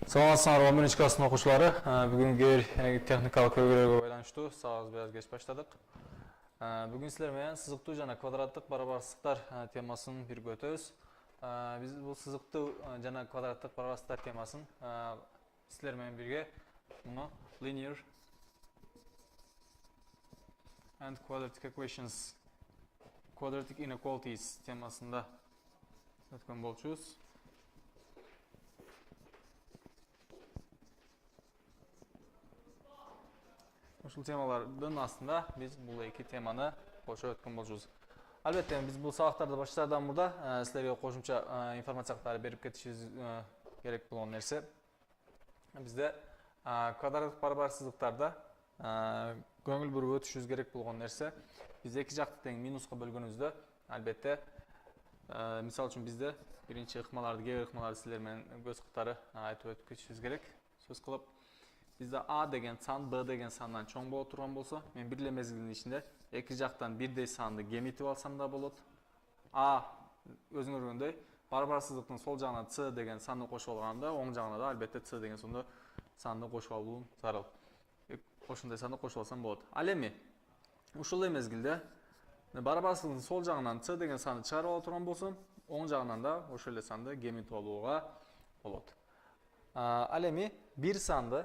Саламатсыздар, 11 класстын окуучулары. Бүгүнкү техникалык көйгөйлөргө байланыштуу сабагыбызды biraz geç баштадык. Бүгүн силер менен сызыктуу жана квадраттык барабарсыздыктар темасын бирге өтөбүз. Биз бул сызыктуу жана квадраттык барабарсыздыктар темасын силер менен бирге муну linear and quadratic equations, quadratic inequalities темасында өткөн болчубуз. Ушул темалардын астында биз бул эки теманы кошо өткөн болчубуз. Албетте, биз бул сабактарды баштаардан мурда силерге кошумча информацияларды берип кетишибиз керек болгон нерсе. Бизде квадраттык барабарсыздыктарда көңүл буруп өтүшүбүз керек болгон нерсе. Биз эки жакты тең минуска бөлгөнүбүздө, албетте, мисалы үчүн бизде биринчи ыкмаларды, кээ бир ыкмаларды силер менен көз кытары айтып өтүп кетишибиз керек. Сөз кылып, bizde A деген сан, B деген сандан чоң боло турган болсо, мен бир эле мезгилдин ичинде эки жактан бирдей санды кемитип алсам да болот. А өзүңөр көргөндөй, барабарсыздыктын сол жагына C деген санды кошуп алганда, оң жагына да албетте C деген санды кошуп алуу зарыл. Ошондой санды кошуп алсам болот. Ал эми ушул эле мезгилде барабарсыздыктын сол жагынан C деген санды чыгарып ала турган болсом, оң жагынан да ошол эле санды кемитип алууга болот. Ал эми бир санды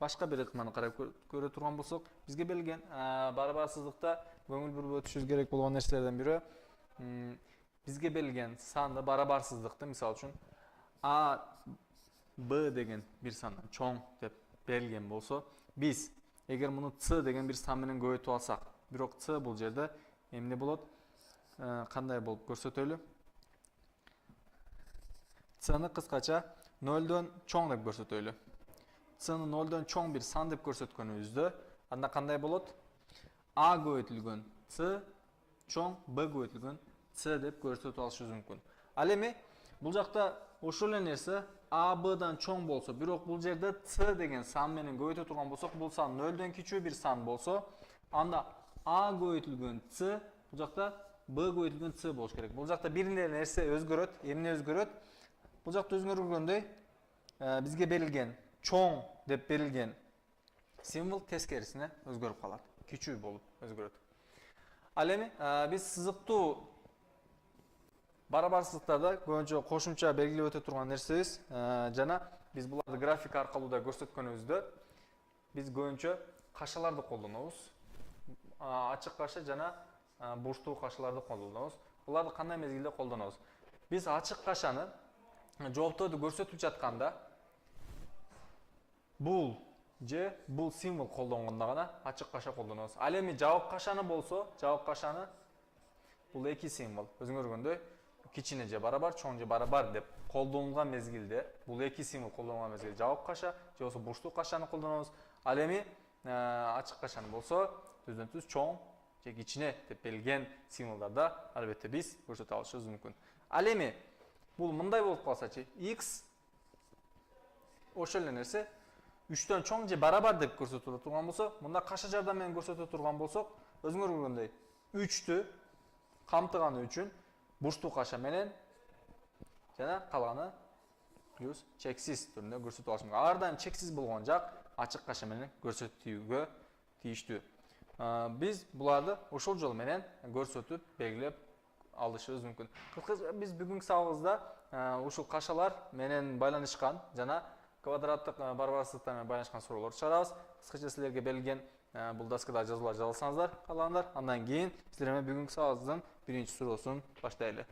башка бир ыкманы карап көрө турган болсок, бизге берилген барабарсыздыкта көңүл буруп өтүшүбүз керек болгон нерселерден бири бизге берилген санды барабарсыздыкты, мисалы үчүн А Б деген бир сандан чоң деп берилген болсо, биз эгер муну С деген бир сан менен көбөйтүп алсак, бирок С бул жерде эмне болот? Кандай болуп көрсөтөлү? S'ны кыскача 0дөн чоң деп көрсөтөлү. C'ны 0дөн чоң бир сан деп көрсөткөнүбүздө, анда кандай болот? А көбөйтүлгөн C чоң Б көбөйтүлгөн C деп көрсөтүп алышыбыз мүмкүн. Ал эми бул жакта ошол эле нерсе А Бдан чоң болсо, бирок бул жерде C деген сан менен көбөйтө турган болсок, бул сан 0дөн кичүү бир сан болсо, анда А көбөйтүлгөн C, бул жакта Б көбөйтүлгөн C болуш керек. Бул жакта бир эле нерсе өзгөрөт. Эмне өзгөрөт? Бул жакта өзүңөр көргөндөй, бизге берилген чоң деп берилген символ тескерисине өзгөрүп калат. Кичүү болуп өзгөрөт. Ал эми биз сызыктуу барабарсыздыктарда көбүнчө кошумча белгилеп өтө турган нерсебиз, жана биз буларды график аркылуу да көрсөткөнүбүздө, биз көбүнчө кашаларды колдонобуз. Ачык каша жана бурчтуу кашаларды колдонобуз. Буларды кандай мезгилде колдонобуз? Биз ачык кашаны жоопторду көрсөтүп жатканда бул символ колдонгондо гана ачык каша колдонобуз. Ал эми жабык кашаны болсо, жабык кашаны бул эки символ. Өзүңөр көргөндөй, кичине же барабар, чоң же барабар деп колдонулган мезгилде, бул эки символ колдонулган мезгилде жабык каша же болбосо бурчтуу кашаны колдонобуз. Ал эми ачык кашаны болсо, түздөн-түз чоң же кичине деп берилген символдорда албетте биз көрсөтө алышыбыз мүмкүн. Ал эми бул мындай болуп калсачы, x ошол эле нерсе 3дөн чоң же барабар деп көрсөтүлө турган болсо, мында каша жардам менен көрсөтө турган болсок, өзүңөр көргөндөй 3тү камтыганы үчүн бурчтуу каша менен жана калганы плюс чексиз түрүндө көрсөтүп алыш мүмкүн. Ар дайым чексиз болгон жак ачык каша менен көрсөтүүгө тийиштүү. Биз буларды ошол жол менен көрсөтүп, белгилеп алышыбыз мүмкүн. Биз бүгүнкү сабагыбызда ушул кашалар менен байланышкан жана квадраттык барабарсыздыктар менен байланышкан суроолорду чыгарабыз. Кыскача силерге берилген бул доскада жазуулар жазсаңыздар, каалагандар, андан кийин силер менен бүгүнкү сабагыбыздын биринчи суроосун баштайлы.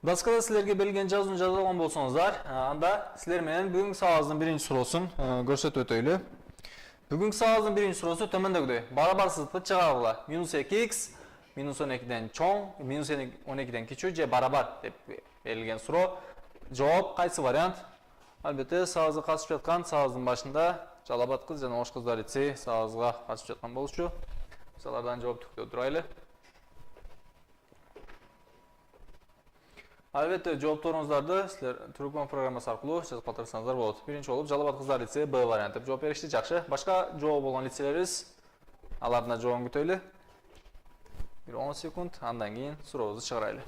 Доскада силерге берилген жазууну жаза алган болсоңуздар, анда силер менен бүгүнкү сабагыбыздын биринчи суроосун көрсөтүп өтөйлү. Бүгүнкү сабагыбыздын биринчи суроосу төмөндөгүдөй. Барабарсыздыкты чыгаргыла. -2x minus 12'den çoğun, minus 12'den küçük je barabar dep berilgen suro. Cevap qaysı variant? Albatta sağızga katışıp жатқан sağızın başında Jalabat kız jana oş kızlar etsi sağızga katışıp жатқан boluşu. Misalardan cevap tüktü duraylı. Albatta cevaplarınızlarda sizler Türkmen programması arqılı жазып qoldirsanızlar болады. Birinci olub Jalabat kızlar etsi B variantı dep cevap berişti. Жақшы. Başka cevap olan etsileriz alarına cevabını kütöylü. Bir 10 sekund andan keyin suroğunuzu çıkaraylı.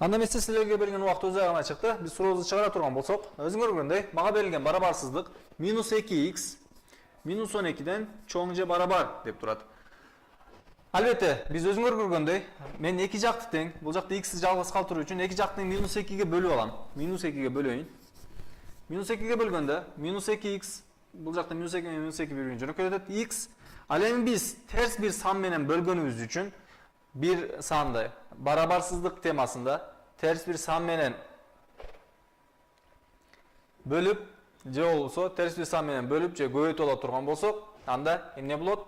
Анда эмесе силерге берген убакыт өз аягына чыкты. Биз сурообузду чыгара турган болсок, өзүңөр көргөндөй, мага берилген барабарсыздык минус 2x минус 12'den чоң же барабар деп турат. Албетте, биз өзүңөр көргөндөй, мен эки жакты тең, бул жакта x'ти жалгыз калтыруу үчүн эки жактын минус 2'ге бөлүп алам. Минус 2'ге бөлөйүн. Минус 2'ге бөлгөндө минус 2x, бул жакта минус 2 менен минус 2 бири-бирин жөнөкөй өтөт. X, ал эми биз терс бир сан менен бөлгөнүбүз үчүн bir sandı barabarsızlık temasında ters bir san menen bölüp je olsa ters bir san menen bölüp je көбөйтүп ала турган болсок анда эмне болот?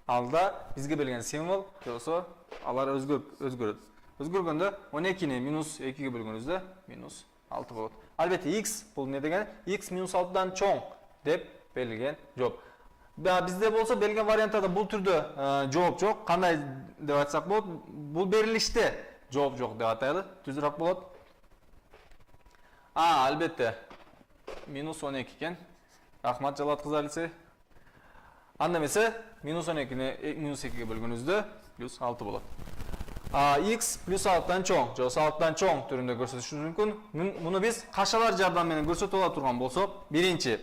Алда бизге берилген символ болсо алар өзгөрөт. Өзгөргөндө 12'ni minus 2'ge бөлгөнүбүздө minus 6 болот. Албетте x бул эмне деген? X minus 6'dan чоң деп берилген жооп. Bizde bolsa belgen variantta bul türde cevap yok. Kanday деп айтсак болот? Bul berilişte cevap yok деп атайлы. Düzürak болот. Albatta. Minus 12 ekan. Rahmat Jalat kızlar lise. Anda emese minus 12'ni minus 2'ge bölgөнүздө plus 6 болот. X plus 6'dan çoğ, же 6'dan çoğ түрүндө көрсөтүшүбүз мүмкүн. Муну биз кашалар жардамы менен көрсөтүп ала турган болсок, биринчи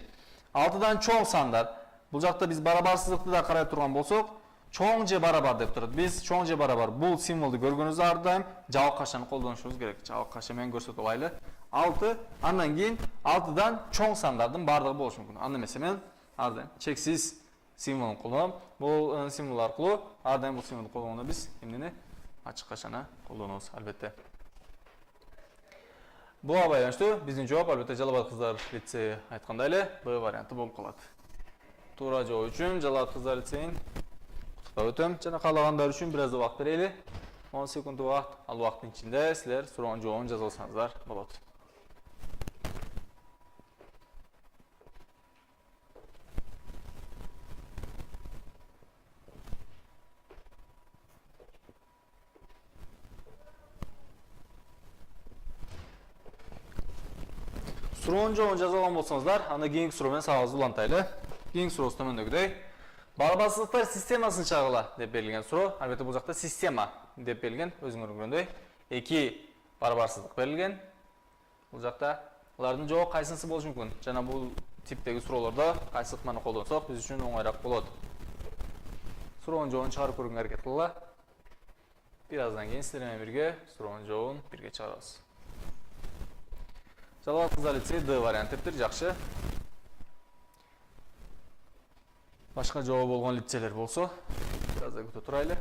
6'dan çoğ сандар. Бұл жақта біз барабарсыздықты да қарай тұрған болсақ, чоң же барабар деп тұрады. Біз чоң же барабар бұл символды көргөнүздө ардайым жабык кашаны колдонушубуз керек. Жабык каша менен көрсөтүп алайлы. 6, андан кийин 6'dan чоң сандардын бардыгы болушу мүмкүн. Анда эмесе мен ардайым чексиз символун колдоном. Бул символ аркылуу ардайым бул символду колдонгондо биз эмнени ачык кашаны колдонобуз албетте. Буга байланыштуу биздин жооп албетте Жалабат кыздар лицейи айткандай эле Б варианты болуп калат. Тура жооп үчүн Жалат кыздар лицейин куттуктап өтөм. Жана каалагандар үчүн бир аз убакыт берели. 10 секунд убакыт. Ал убакыттын ичинде силер суроонун жообун жаза алсаңыздар болот. Суроонун жообун жаза алган болсоңуздар, анда кийинки суроо менен сабагыбызды улантайлы. Кийинки суроосу төмөндөгүдөй. Барабарсыздыктар системасын чагыла деп берилген суроо. Албетте бул жакта система деп берилген, өзүңөр көргөндөй. 2 барабарсыздык берилген. Бул жакта алардын жообу кайсынысы болушу мүмкүн? Жана бул типтеги суроолордо кайсы ыкманы колдонсок биз үчүн оңоюраак болот. Суроонун жообун чыгарып көргөнгө аракет кылалы. Бир аздан кийин силер менен бирге суроонун жообун бирге чыгарабыз. Жалат кыздар лицейи Д вариант дептир, жакшы. Башка жообу болгон лицейлер болсо, бир аз да күтө турайлы.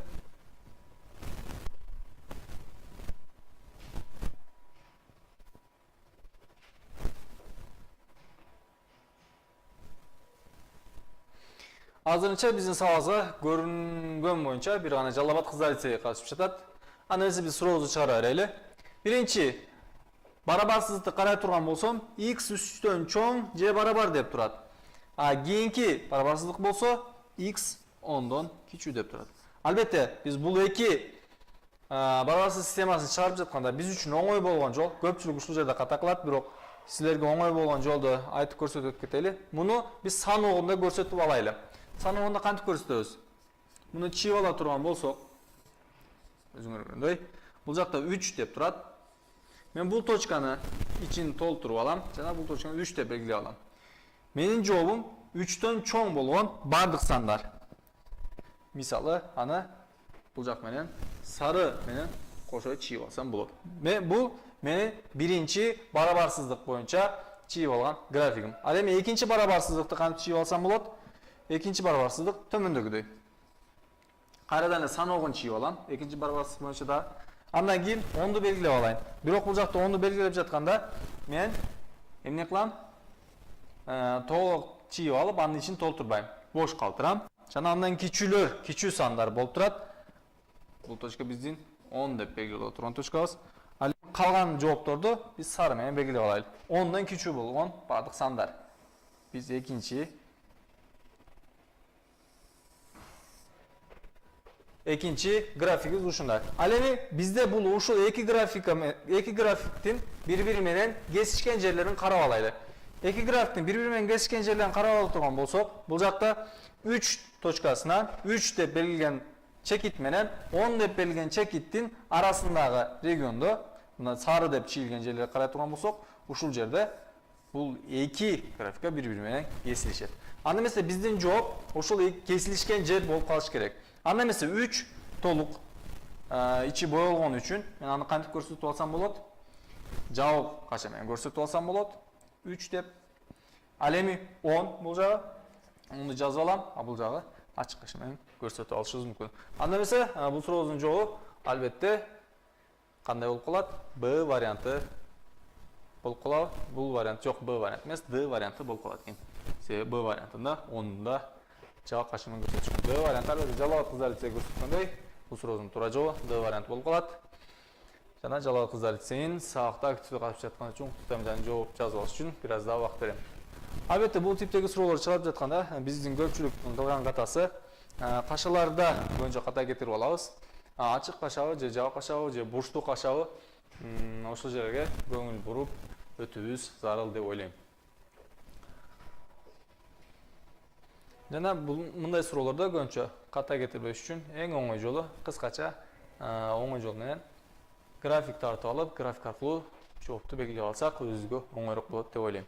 Азырынча биздин сабагыбызга көрүнгөн боюнча бир гана Жалабат кыздар лицейи катышып жатат. Анда эмесе биз сурообузду чыгара берели. Биринчи барабарсыздыкты карай турган болсом, x 3'төн чоң же барабар деп турат. Кийинки барабарсыздык болсо, x 10'дон кичүү деп турат. Албетте, биз бул эки барабарсыз системасын чыгарып жатканда биз үчүн оңой болгон жол, көпчүлүк ушул жерде ката кылат, бирок силерге оңой болгон жолду айтып көрсөтүп кетели. Муну биз сан огунда көрсөтүп алайлы. Сан огунда кантип көрсөтөбүз? Муну чийип ала турган болсок, өзүңөр көргөндөй, бул жакта 3 деп турат. Мен бул точканы ичин толтуруп алам, жана бул точканы 3 деп белгилеп алам. Менин жообум 3'төн чоң болгон бардык сандар. Мисалы, аны бул жак менен сары менен кошо чийип алсам болот. Бул менин биринчи барабарсыздык боюнча чийип алган графигим. Ал эми экинчи барабарсыздыкты кантип чийип алсам болот? Экинчи барабарсыздык төмөндөгүдөй. Кайрадан эле сан огун чийип алам. Экинчи барабарсыздык боюнча да. Андан кийин 10'ду белгилеп алайын. Бирок бул жакта 10'ду белгилеп жатканда мен Эмне кылам? Толук чийип алып, анын ичин толтурбайм. Бош калтырам. Жана андан кичүү сандар болуп турат. Бул точка биздин 10 деп белгилеп турган точкабыз. Ал калган жоопторду биз сары менен белгилеп алайлы. 10дон кичүү болгон бардык сандар. Biz экинчи графигибиз ушундай. Ал эми бизде бул ушул эки графиктин бири-бири менен кесишкен жерлерин карап алайлы. Эки графиктин бири-бири менен кесишкен жерлерин карап алып турган болсок, бул жакта 3 точкасынан 3 деп белгилген чекит менен 10 деп белгилген чекиттин арасындагы регионду, мына сары деп чийилген жерлерди карай турган болсок, ушул жерде бул эки графика бири-бири менен кесилишет. Анда эмесе биздин жооп ошол кесилишкен жер болуп калыш керек. Анда эмесе 3 толук ичи боелгон үчүн мен аны кантип көрсөтүп алсам болот? Жабык каша менен көрсөтүп алсам болот. 3 деп. Ал эми 10 бул жагы. Муну жазып алам, а бул жагы ачык каша менен көрсөтүп алышыбыз мүмкүн. Анда эмесе бул сурообуздун жообу албетте кандай болуп калат? Б варианты болуп калат. Бул вариант жок, Б вариант эмес, Д варианты болуп калат экен. Себеби Б вариантында 10да жабык каша менен көрсөтүшкөн. Д варианты албетте жалал кыздар лицейи көрсөткөндөй, бул сурообуздун туура жообу Д варианты болуп калат. Жана жалал кыздар лицейинин сабакта активдүү катышып жатканы үчүн куттуктайм, жана жооп жазып алыш үчүн бир аз да убакыт берем. Албетте бул типтеги суроолор чыгарып жатканда биздин көпчүлүктүн кылган катасы кашаларда көбүнчө ката кетирип алабыз. Ачык кашабы же жабык кашабы же бурчтук кашабы ошол жерге көңүл буруп өтүүбүз зарыл деп ойлойм. Жана мындай суроолордо көбүнчө ката кетирбеш үчүн эң оңой жолу кыскача оңой жол менен график тартып алып, график аркылуу жоопту белгилеп алсак өзүбүзгө оңойрок болот деп ойлойм.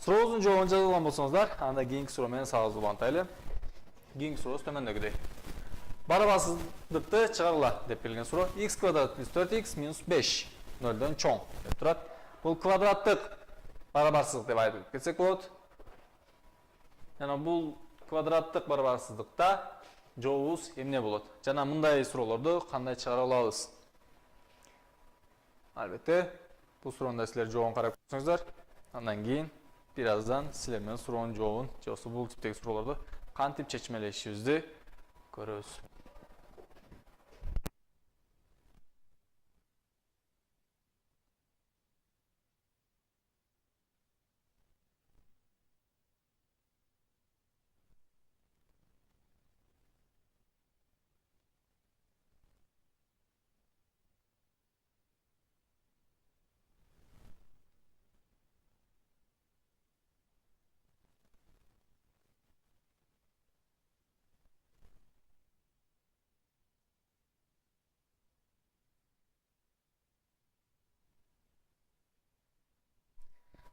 Сурообуздун жообун жазып алган болсоңуздар, анда кийинки суроо менен сабагыбызды улантайлы. Кийинки сурообуз төмөндөгүдөй. Барабарсыздыкты чыгаргыла деп берилген суроо. X квадрат плюс 4x минус 5 нөлдөн чоң деп турат. Бул квадраттык барабарсыздык деп айтып кетсек болот. Жана бул квадраттык барабарсыздыкта жообубуз эмне болот? Жана мындай суроолорду кандай чыгара алабыз? Албетте, бул суроону силер жообун карап көрсөңүздөр, андан кийин бир аздан силер менен суроонун жообун, же болбосо бул типтеги суроолорду кантип чечмелешибизди көрөбүз.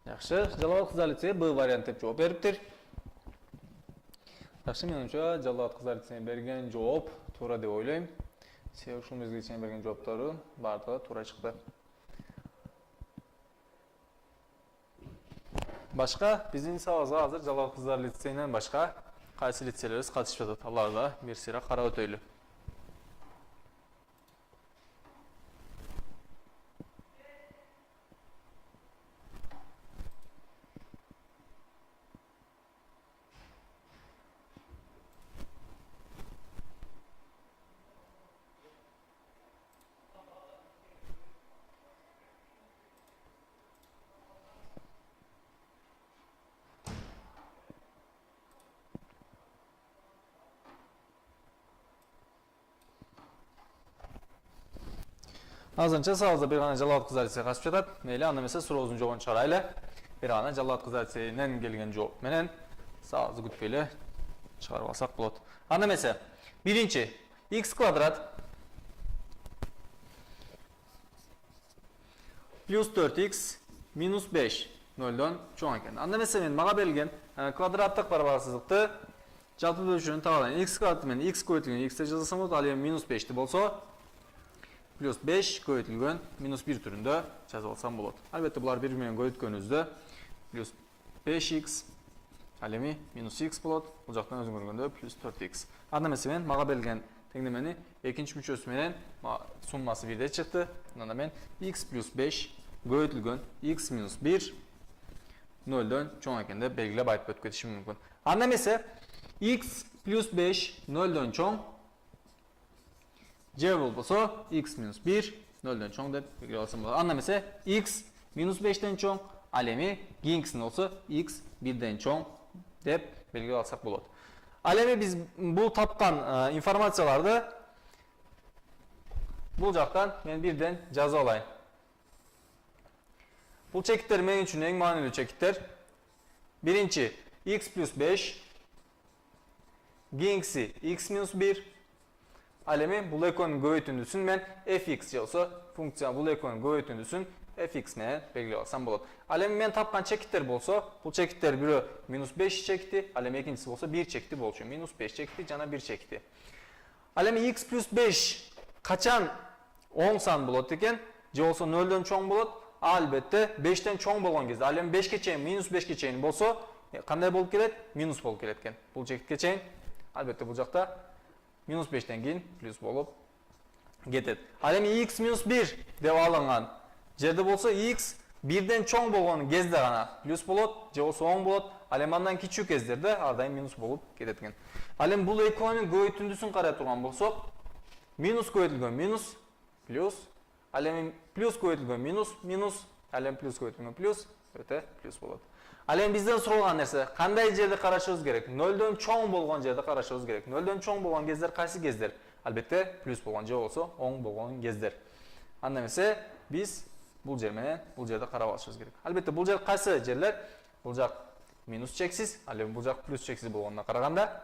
Жакшы, жалал кыздар лицейи Б вариант деп жооп бериптир. Жакшы, менимче жалал кыздар лицейинин берген жооп туура деп ойлойм. Себеби ушул мезгилге чейин берген жооптордун баардыгы туура чыкты. Башка биздин сабагыбызга азыр жалал кыздар лицейинен башка кайсы лицейлерибиз катышып жатат? Аларды да бир сыйра карап өтөйлү. Азырынча сабагыбызда бир гана жалал кыздар лицейи катышып жатат. Мейли, анда эмесе сурообуздун жообун чыгарайлы. Бир гана жалал кыздар лицейинен келген жооп менен сабагыбызды күтпөй эле чыгарып алсак болот. Анда эмесе, биринчи x квадрат плюс 4x минус 5 нөлдөн чоң экен. Анда эмесе мен мага берилген квадраттык барабарсыздыкты жалпы бөлүшүүнү таба алайын. X квадрат менен x көбөйтүлгөн x деп жазсам болот. Ал эми минус 5 болсо плюс 5 көбөйтүлгөн минус 1 түрүндө жазып алсам болот. Албетте булар бири менен көбөйткөнүбүздө плюс 5x ал эми минус x болот. Бул жактан өзүң көргөндө плюс 4x. Анда эмесе мен мага берилген теңдемени экинчи мүчөсү менен суммасы 1 чыкты. Анда мен x плюс 5 көбөйтүлгөн x минус 1 0'dan чоң экен деп белгилеп айтып өтүп кетишим мүмкүн. Анда эмесе x плюс 5 0'dan чоң же болбосо x минус 1 0'dan чоң деп белгилеп алсам болот. Анда эмесе x минус 5'ten чоң, ал эми кийинкисин болсо x 1'den чоң деп белгилеп алсак болот. Ал эми биз бул тапкан информацияларды бул жактан мен бирден жазып алайын. Бул чекиттер мен үчүн эң маанилүү чекиттер. Биринчи x плюс 5, кийинкиси x минус 1. Ал эми бул экөөнүн көбөйтүндүсүн мен fx же болсо функция бул экөөнүн көбөйтүндүсүн fx менен белгилеп алсам болот. Ал эми мен тапкан чекиттер болсо, бул чекиттер бирөө минус 5 чекити, ал эми экинчиси болсо 1 чекити болчу. Минус 5 чекити жана 1 чекити. Ал эми x плюс 5 качан оң сан болот экен, же болсо 0'dan чоң болот? Албетте 5'ten чоң болгон кезде, ал эми 5ке чейин, минус 5ке чейин болсо, кандай болуп келет? Минус болуп келет экен. Бул чекитке чейин, албетте бул жакта минус 5'ten кийин плюс болуп кетет. Ал эми x минус 1 деп алынган жерде болсо, x 1'den чоң болгон кезде гана плюс болот, же болсо оң болот. Ал эми андан кичүү кездерде ар дайым минус болуп кетет экен. Ал эми бул экөөнүн көбөйтүндүсүн карай турган болсок, минус көбөйтүлгөн минус плюс, ал эми плюс көбөйтүлгөн минус, минус, ал эми плюс көбөйтүлгөн плюс, өтө плюс болот. Ал эми бизден суралган нерсе, кандай жерде карашыбыз керек? 0'dan чоң болгон жерде карашыбыз керек. 0'dan чоң болгон кездер кайсы кездер? Албетте плюс болгон же болсо оң болгон кездер. Анда эмесе биз бул жер менен бул жерде карап алышыбыз керек. Албетте бул жер кайсы жерлер? Бул жак минус чексиз, ал эми бул жак плюс чексиз болгонуна караганда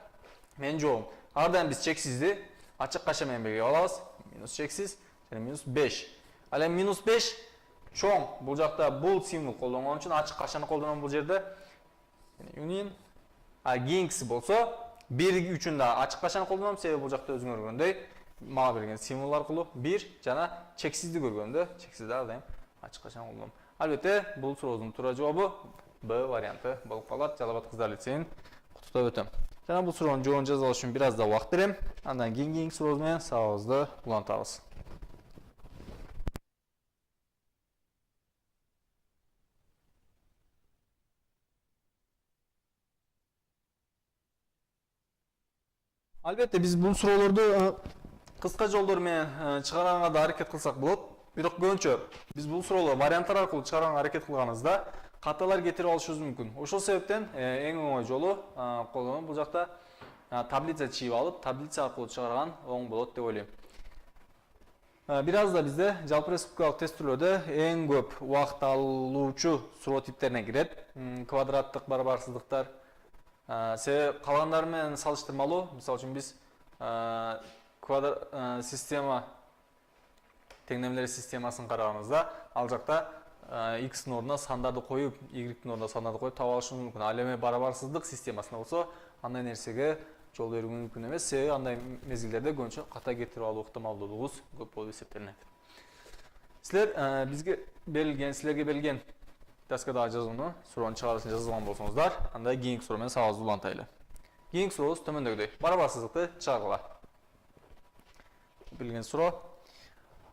менин жообум. Ар дайым биз чексизди ачык каша менен белгилеп алабыз. Минус чексиз жана минус 5. Ал эми минус 5 чоң, бул жакта бул символ колдонгон үчүн ачык кашаны колдоном бул жерде. Union. А кийинкиси болсо 1 үчүн да ачык кашаны колдоном, себеби бул жакта өзүңөр көргөндөй мага берген символ аркылуу 1 жана чексизди көргөндө чексизди ар дайым ачык кашаны колдоном. Албетте бул суроодун туура жообу Б варианты болуп калат. Жалал абад кыздар лицейин куттуктап өтөм. Жана бул суроонун жообун жазып алыш үчүн бир аз да убакыт берем. Андан кийинки суроо менен сабагыбызды улантабыз. Албетте биз бул суроолорду кыска жолдор менен чыгарганга да аракет кылсак болот. Бирок көбүнчө биз бул суроолорду варианттар аркылуу чыгарганга аракет кылганыбызда каталар кетирип алышыбыз мүмкүн. Ошол себептен эң оңой жолу колдонуп бул жакта таблица чыйып алып, таблица аркылуу чыгарган оң болот деп ойлойм. Бир аз да бизде жалпы республикалык тестилөөдө эң көп убакыт алуучу суроо типтерине кирет. Квадраттык барабарсыздыктар. Себеби калгандары менен салыштырмалуу, мисалы үчүн биз система теңдемелер системасын караганыбызда, ал жакта x-тин ордуна сандарды коюп, y-тин ордуна сандарды коюп таба алышыбыз мүмкүн. Ал эми барабарсыздык системасында болсо, андай нерсеге жол берүү мүмкүн эмес. Себеби андай мезгилдерде көбүнчө ката кетирип алуу ыктымалдуулугубуз көп болуп эсептелинет. Силер силерге берилген таскадагы жазууну, суроонун чыгарылышын жазылган болсоңуздар, анда кийинки суроо менен сабагыбызды улантайлы. Кийинки сурообуз төмөндөгүдөй. Барабарсыздыкты чыгаргыла. Берилген суроо.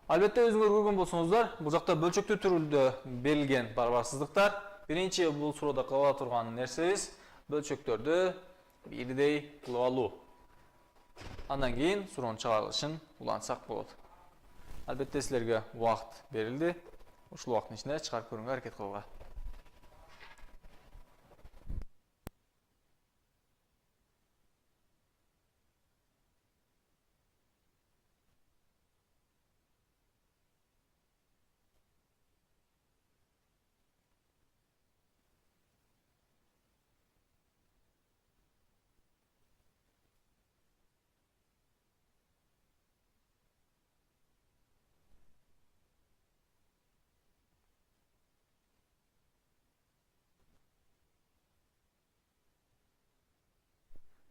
Албетте өзүңөр көргөн болсоңуздар, бул жакта бөлчөктүү түрүндө берилген барабарсыздыктар. Биринчи бул суроодо кыла турган нерсебиз бөлчөктөрдү бирдей кылып алуу. Андан кийин суроонун чыгарылышын улантсак болот. Албетте силерге убакыт берилди. Ушул убакыттын ичинде чыгарып көрүүгө аракет кылгыла.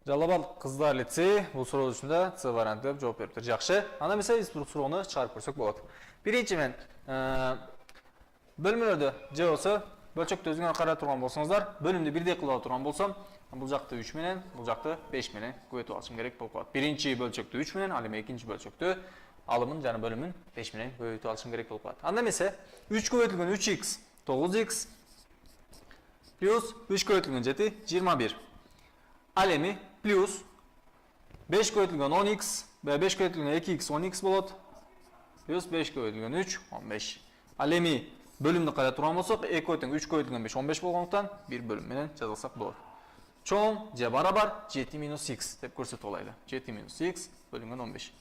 Жалал абад кыздар лицейи бул суроо үчүндө С варианты деп жооп бериптир. Жакшы. Анда эмесе биз бул суроону чыгарып көрсөк болот. Биринчи мен бөлмөлөрдө же болсо бөлчөктү өзүңөр карап турган болсоңуздар, бөлүмдү бирдей кылып турган болсом, бул жакты 3 менен, бул жакты 5 менен көбөйтүп алышым керек болуп калат. Биринчи бөлчөктү 3 менен, ал эми экинчи бөлчөктү алымын жана бөлümün 5 менен көбөйтүп алышың керек болуп калат. Анда эмесе 3 көбөйтүлгөн 3x 9x плюс 3 көбөйтүлгөн 7 21. Ал эми плюс 5 көбөйтүлгөн 10x ve 5 көбөйтүлгөн 2x 10x болот. Плюс 5 көбөйтүлгөн 3 15. Ал эми бөлүмдү карай турган болсок 2 көбөйтүлгөн 3 көбөйтүлгөн 5 15 болгондуктан бир бөлүм менен жазылсак болот. Чоң же барабар 7 минус x деп көрсөтүп алайлы. 7 минус x бөлүнгөн 15.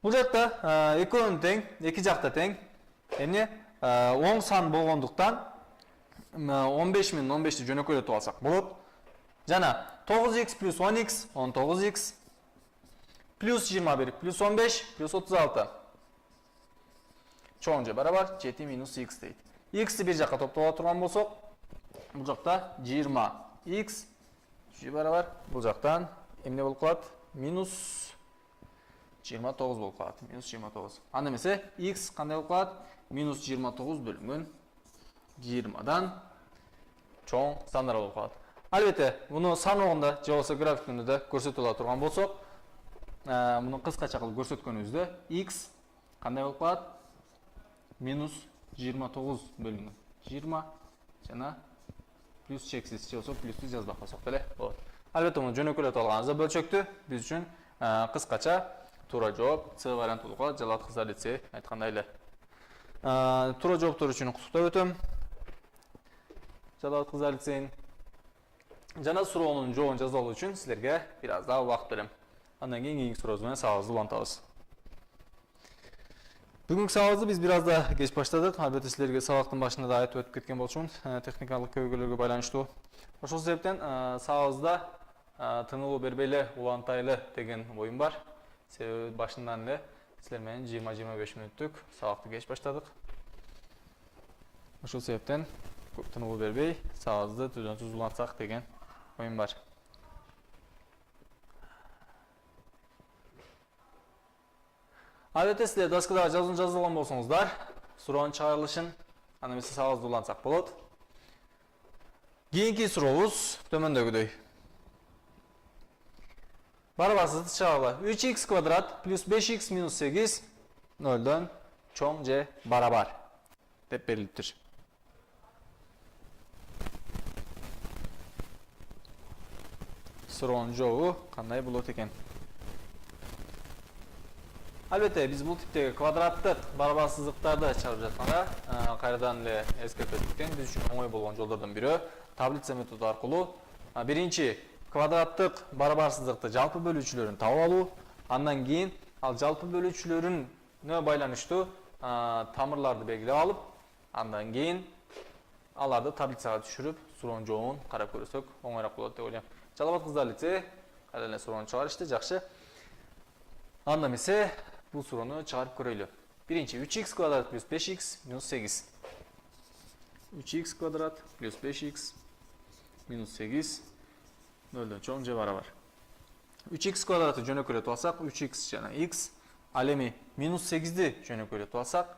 Бул жакта экөөнүн тең, эки жакта тең. Эмне оң сан болгондуктан 15 менен 15ти жөнөкөйлөтүп алсак болот. Жана 9x плюс 10x 19x плюс 21 плюс 15 плюс 36. Чоң же барабар 7 минус x дейт. X'ти бир жакка топтоп турган болсок, бул жакта 20x же барабар бул жактан эмне болуп калат? Минус 29 болуп калат. Минус 29. Анда эмесе x кандай болуп калат? Минус 29 бөлүнгөн 20дан чоң сандар болуп калат. Албетте, муну саноогунда же болбосо графикинде да көрсөтүп ала турган болсок, муну кыскача кылып көрсөткөнүбүздө x кандай болуп калат? Минус 29 бөлүнгөн 20 жана плюс чексиз же болбосо плюсту жазбай койсок деле болот. Албетте муну жөнөкөйлөтүп алганыбызда бөлчөктү биз үчүн кыскача туура жооп С варианты болуп калат. Жалал кыздар лицейи айткандай эле. Туура жооптор үчүн куттуктап өтөм. Жалал кыздар лицейин. Жана суроонун жообун жазып алуу үчүн силерге бир аз да убакыт берем. Андан кийин кийинки сурообуз менен сабагыбызды улантабыз. Бүгүнкү сабагыбызды биз бир аз да кеч баштадык. Албетте силерге сабактын башында да айтып өтүп кеткен болчумун, техникалык көйгөйлөргө байланыштуу. Ошол себептен сабагыбызда тынылуу бербей эле улантайлы деген оюм бар. Себеби башынан эле силер менен 20-25 мүнөттүк сабакты кеч баштадык. Ошол себептен көп тынылуу бербей сабагыбызды түздөн-түз улантсак деген оюм бар. Албетте силер доскадагы жазуун жазып алган болсоңуздар, суроонун чыгарылышын анда эмесе сабагыбызды улантсак болот. Кийинки сурообуз төмөндөгүдөй. Барабарсыздыкты чыгаргыла. 3x квадрат плюс 5x минус 8 0дөн чоң же барабар деп берилиптир. Суроонун жообу кандай болот экен? Албетте, биз бул типтеги квадраттык барабарсыздыктарды чыгарып жатканда, кайрадан эле эскертип өткен биз үчүн оңой болгон жолдордун бирөө таблица методу аркылуу биринчи квадраттык барабарсыздыкты жалпы бөлүүчүлөрүн таап алуу, андан кийин ал жалпы бөлүүчүлөрүнө байланыштуу тамырларды белгилеп алып, андан кийин аларды таблицага түшүрүп, суроонун жообун карап көрсөк оңойраак болот деп ойлойм. Жалал кыздар лицейи кайрадан эле суроону чыгарышты, жакшы. Анда эмесе бул суроону чыгарып көрөйлү. Биринчи 3x квадрат плюс 5x минус 8. 3x квадрат плюс 5x минус 8 0дөн чоң же барабар. 3x квадратты жөнөкөйлөтүп алсак, 3x жана x, ал эми минус 8ди жөнөкөйлөтүп алсак,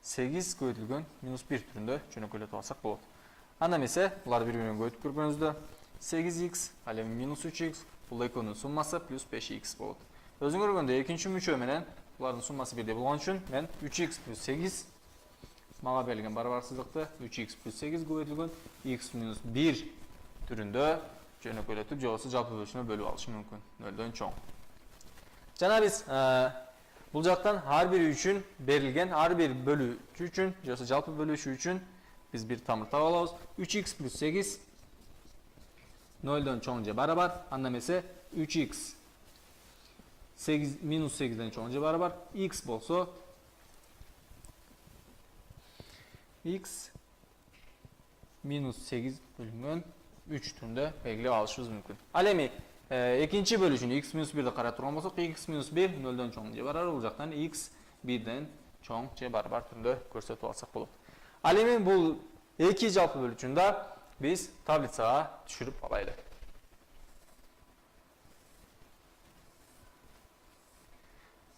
8 көбөйтүлгөн минус 1 түрүндө жөнөкөйлөтүп алсак болот. Анда эмесе буларды бири-биринен көбөйтүп көргөнүздө 8x, ал эми минус 3x, бул экөөнүн суммасы плюс 5x болот. Өзүңөр көргөндөй экинчи мүчө менен булардын суммасы бирдей болгон үчүн мен 3x плюс 8 мага берилген барабарсыздыкты 3x плюс 8 көбөйтүлгөн x минус 1 түрүндө жөнөкөйлөтүп же болбосо жалпы бөлүүчүнө бөлүп алышым мүмкүн. 0дөн чоң. Жана биз бул жактан ар бири үчүн берилген ар бир бөлүүчү үчүн же болбосо жалпы бөлүүчү үчүн биз бир тамыр таап алабыз. 3x плюс 8 0дөн чоң же барабар. Анда эмесе 3x 8 минус 8ден чоң же барабар. X болсо x минус 8 бөлүнгөн 3 түрүндө белгилеп алышыбыз мүмкүн. Ал эми экинчи бөлүүчүнү x минус 1 деп карап турган болсок, x минус 1 0дөн чоң же барабар, бул жактан x 1ден чоң же барабар түрүндө көрсөтүп алсак болот. Ал эми бул эки жалпы бөлүүчүндө биз таблицага түшүрүп алайлы.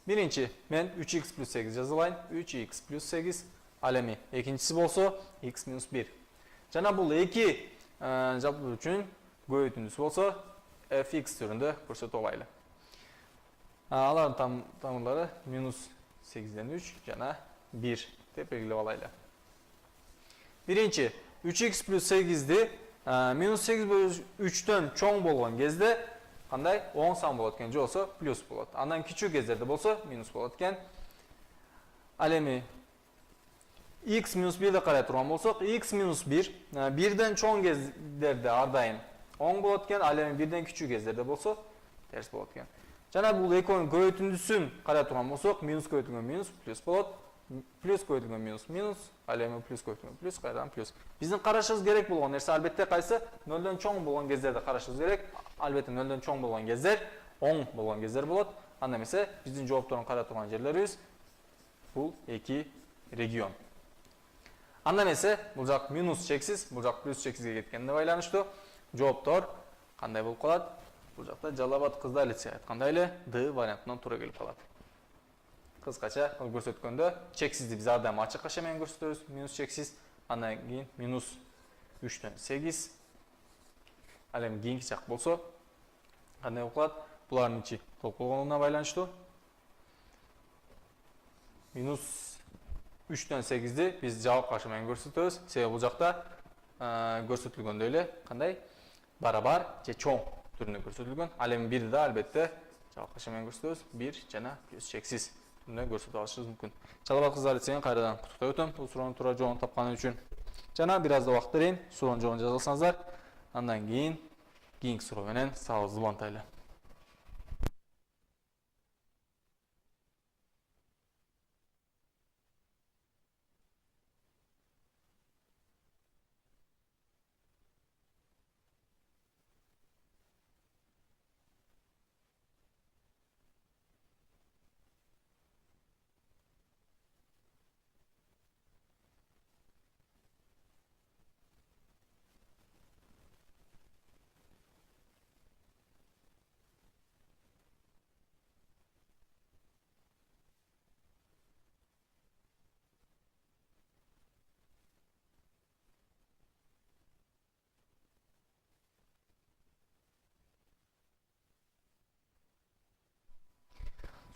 Биринчи мен 3x плюс 8 жазылайын. 3x плюс 8, ал эми экинчиси болсо x минус 1. Жана бул эки жалпы үчүн көбөйтүүнүсү болсо fx түрүндө көрсөтүп алайлы. Алардын тамырлары минус 8'den 3 жана 1 деп белгилеп алайлы. Birinci 3x plus 8'di minus 8 bölü 3'ten çoğun болгон кезде кандай 10 сан болот экен же болсо плюс болот. Андан кичүү кездерде болсо минус болот экен. Ал эми x minus 1'de карай турган болсок, x minus 1 1'den çoğun кездерде ар дайым 10 болот экен, ал эми 1'den кичүү кездерде болсо терс болот экен. Жана бул экөөнүн көбөйтүндүсүн карай турган болсок, минус көбөйтүлгөн минус плюс болот. Плюс көбөйтүлгөн минус минус, ал эми плюс көбөйтүлгөн плюс, кайрадан плюс. Биздин карашыбыз керек болгон нерсе албетте кайсы? 0дон чоң болгон кездерде карашыбыз керек. Албетте 0дон чоң болгон кездер 10 болгон кездер болот. Анда эмесе биздин жоопторун карап турган жерлерибиз бул эки регион. Анда эмесе бул жак минус чексиз, бул жак плюс чексизге кеткенде байланыштуу. Жооптор кандай болуп калат? Бул жакта Жалал-Абад кыздар лицейи айткандай эле Д вариантынан туура келип калат. Кыскача көрсөткөндө чексизди биз ар дайым ачык каша менен көрсөтөбүз, минус чексиз, андан кийин минус 3'төн 8. Ал эми кийинки жак болсо кандай болуп калат? Булардын ичи толук болгонуна байланыштуу. Минус 3'төн 8'di биз жабык каша менен көрсөтөбүз. Себеби бул жакта көрсөтүлгөндөй эле кандай барабар же чоң түрүндө көрсөтүлгөн. Ал эми 1'di да албетте жабык каша менен көрсөтөбүз. 1 жана плюс чексиз түрүндө көрсөтүп алышыбыз мүмкүн. Жалал-Абад кыздар лицейин кайрадан куттуктап өтөм бул суроонун туура жообун тапканы үчүн. Жана бир аз да убакыт берейин, суроонун жообун жаза алсаңыздар, андан кийин кийинки суроо менен сабагыбызды улантайлы.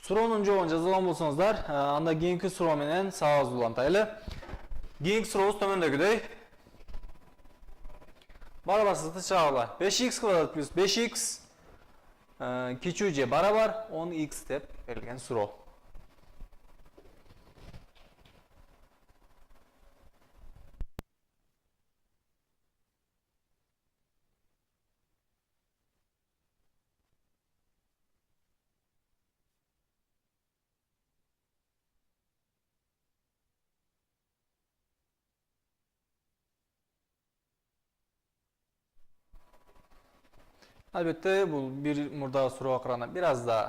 Суроонун жообун жаза алган болсоңуздар, анда кийинки суроо менен сабагыбызды улантайлы. Кийинки сурообуз төмөндөгүдөй. Барабарсыздыкты чыгабыла. 5x квадрат плюс 5x кичүү же барабар 10x деп берилген суроо. Албетте бул бир мурдагы суроога караганда бир аз да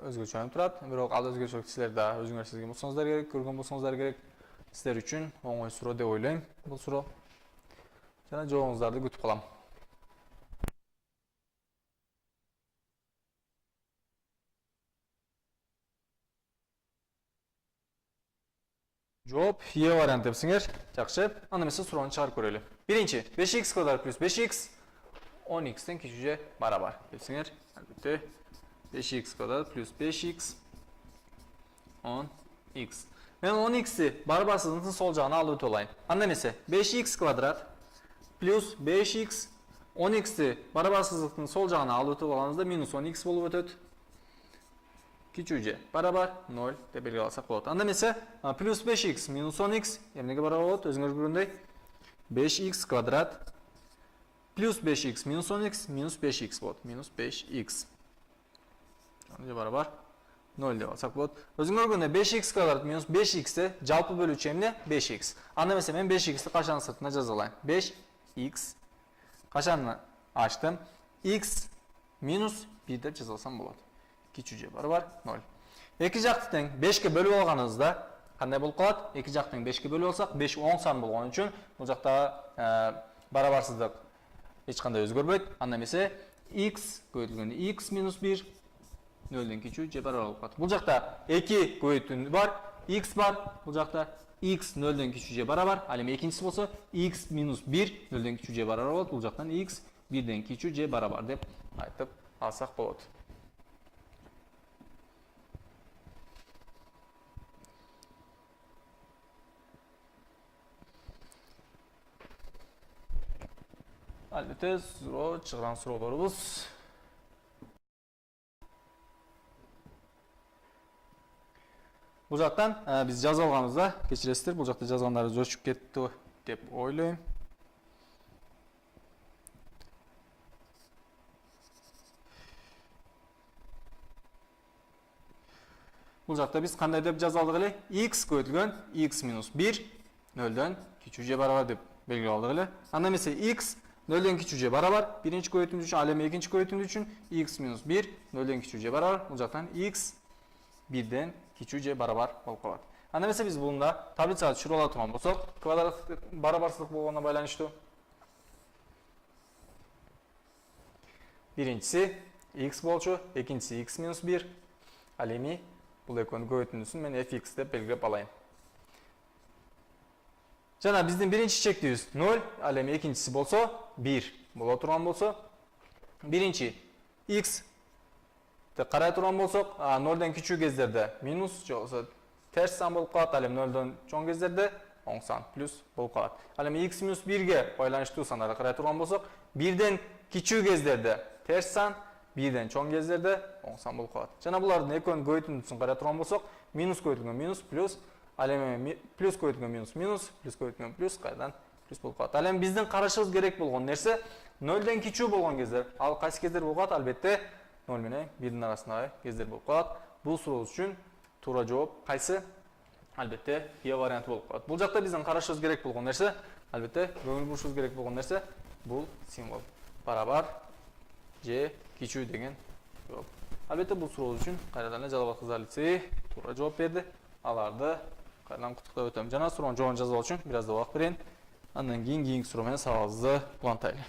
өзгөчөлөнүп турат. Бирок ал өзгөчөлүк силер да өзүңөр сезген болсоңуздар керек, көргөн болсоңуздар керек. Силер үчүн оңой суроо деп ойлойм бул суроо. Жана жообуңуздарды күтүп калам. Жооп Е вариант депсиңер. Жакшы. Анда эмесе суроону чыгарып көрөлү. Биринчи 5x квадрат плюс 5x 10x'ten кичүү же барабар депсиңер. Албетте 5x квадрат плюс 5x 10x. Мен 10x'ти барабарсыздыктын сол жагына алып өтүп алайын. Анда эмесе 5x квадрат плюс 5x 10x'ти барабарсыздыктын сол жагына алып өтүп алганыбызда минус 10x болуп өтөт. Кичүү же барабар 0 деп белгилеп алсак болот. Анда эмесе плюс 5x минус 10x эмнеге барабар болот? Өзүңөр көргөндөй 5x квадрат плюс 5x минус 10x минус 5x болот. Минус 5x. Аны барабар 0 деп алсак болот. Өзүңөр көргөндөй 5x квадрат минус 5x'ти жалпы бөлүүчү эмне? 5x. Анда эмесе мен 5x'ти качанын сыртына жаза алайын. 5x качанын ачтым. x минус 1 деп жаза алсам болот. Кичүү же барабар 0. Эки жакты тең 5ке бөлүп алганыбызда кандай болуп калат? Эки жакты тең 5ке бөлүп алсак 5 10 сан болгон үчүн бул жакта барабарсыздык эч кандай өзгөрбөйт. Анда эмесе x көбөйтүлгөндө x минус 1 0дөн кичүү же барабар болуп калат. Бул жакта 2 көбөйтүүнү бар, x бар. Бул жакта x 0дөн кичүү же барабар. Ал эми экинчиси болсо x минус 1 0дөн кичүү же барабар болот. Бул жактан x 1ден кичүү же барабар деп айтып алсак болот. Albatta, surov chiqqan surovlarimiz. Bu жақтан biz жазалғанымызда, кешіресіздер, бұл жақта жазғандарымыз өшіп кетті деп ойлаймын. Бұл жақта біз қандай деп жазалдық еле? X көтілген x минус 1 0-ден кичүү же барабар деп белгілі алдық еле. Анда месе x 0-ден кичүү же барабар, бірінші көйтімді үшін, ал эми екінші көйтімді үшін x минус 1 0-ден кичүү же барабар. Бұл жақтан x 1-ден кичүү же барабар болып қалады. Анда месе біз бұнда таблицаға түшіріп ала тұрған болсақ, квадраттық барабарсыздық болғанына байланышты. Біріншісі x болчу, екіншісі x минус 1, ал эми бұл екінің көйтіндісін мен fx деп белгілеп алайын. Жана біздің бірінші шектеуіміз 0, ал эми екіншісі болса 1 бола тұрған болса, бірінші x қарай тұрған болсақ, 0-ден кичүү кездерде минус, жоқса терс сан болып қалады, ал эми 0-ден чоң кездерде оң сан плюс болып қалады. Ал эми x минус 1-ге байланыштуу сандарды қарай тұрған болсақ, 1-ден кичүү кездерде терс сан, 1-ден чоң кездерде оң сан болып қалады. Жана бұлардың екінің көйтіндісін қарай тұрған болсақ, минус көйтілген минус плюс, ал эми плюс көйтілген минус минус, плюс көйтілген плюс қайдан плюс болып қалады. Ал эми біздің қарашымыз керек болған нәрсе 0-ден кичүү болған кездер. Ал қайсы кездер болып қалады? Албетте 0 менен 1-дин арасындағы кездер болып қалады. Бұл сұрау үшін тура жооп қайсы? Албетте Е варианты болып қалады. Бұл жақта біздің қарашымыз керек болған нәрсе, албетте көңіл бурушубуз керек болған нәрсе бұл символ. Барабар же кичүү деген жооп. Албетте бұл сұрау үшін қайрадан Жалал Кыздар лицейи тура жооп берди. Аларды қайрадан құттықтап өтөм. Жана суроону жооп жазуу үшін бираз да убакыт берейин. Андан кийинки суроо менен сабагыбызды улантайлы.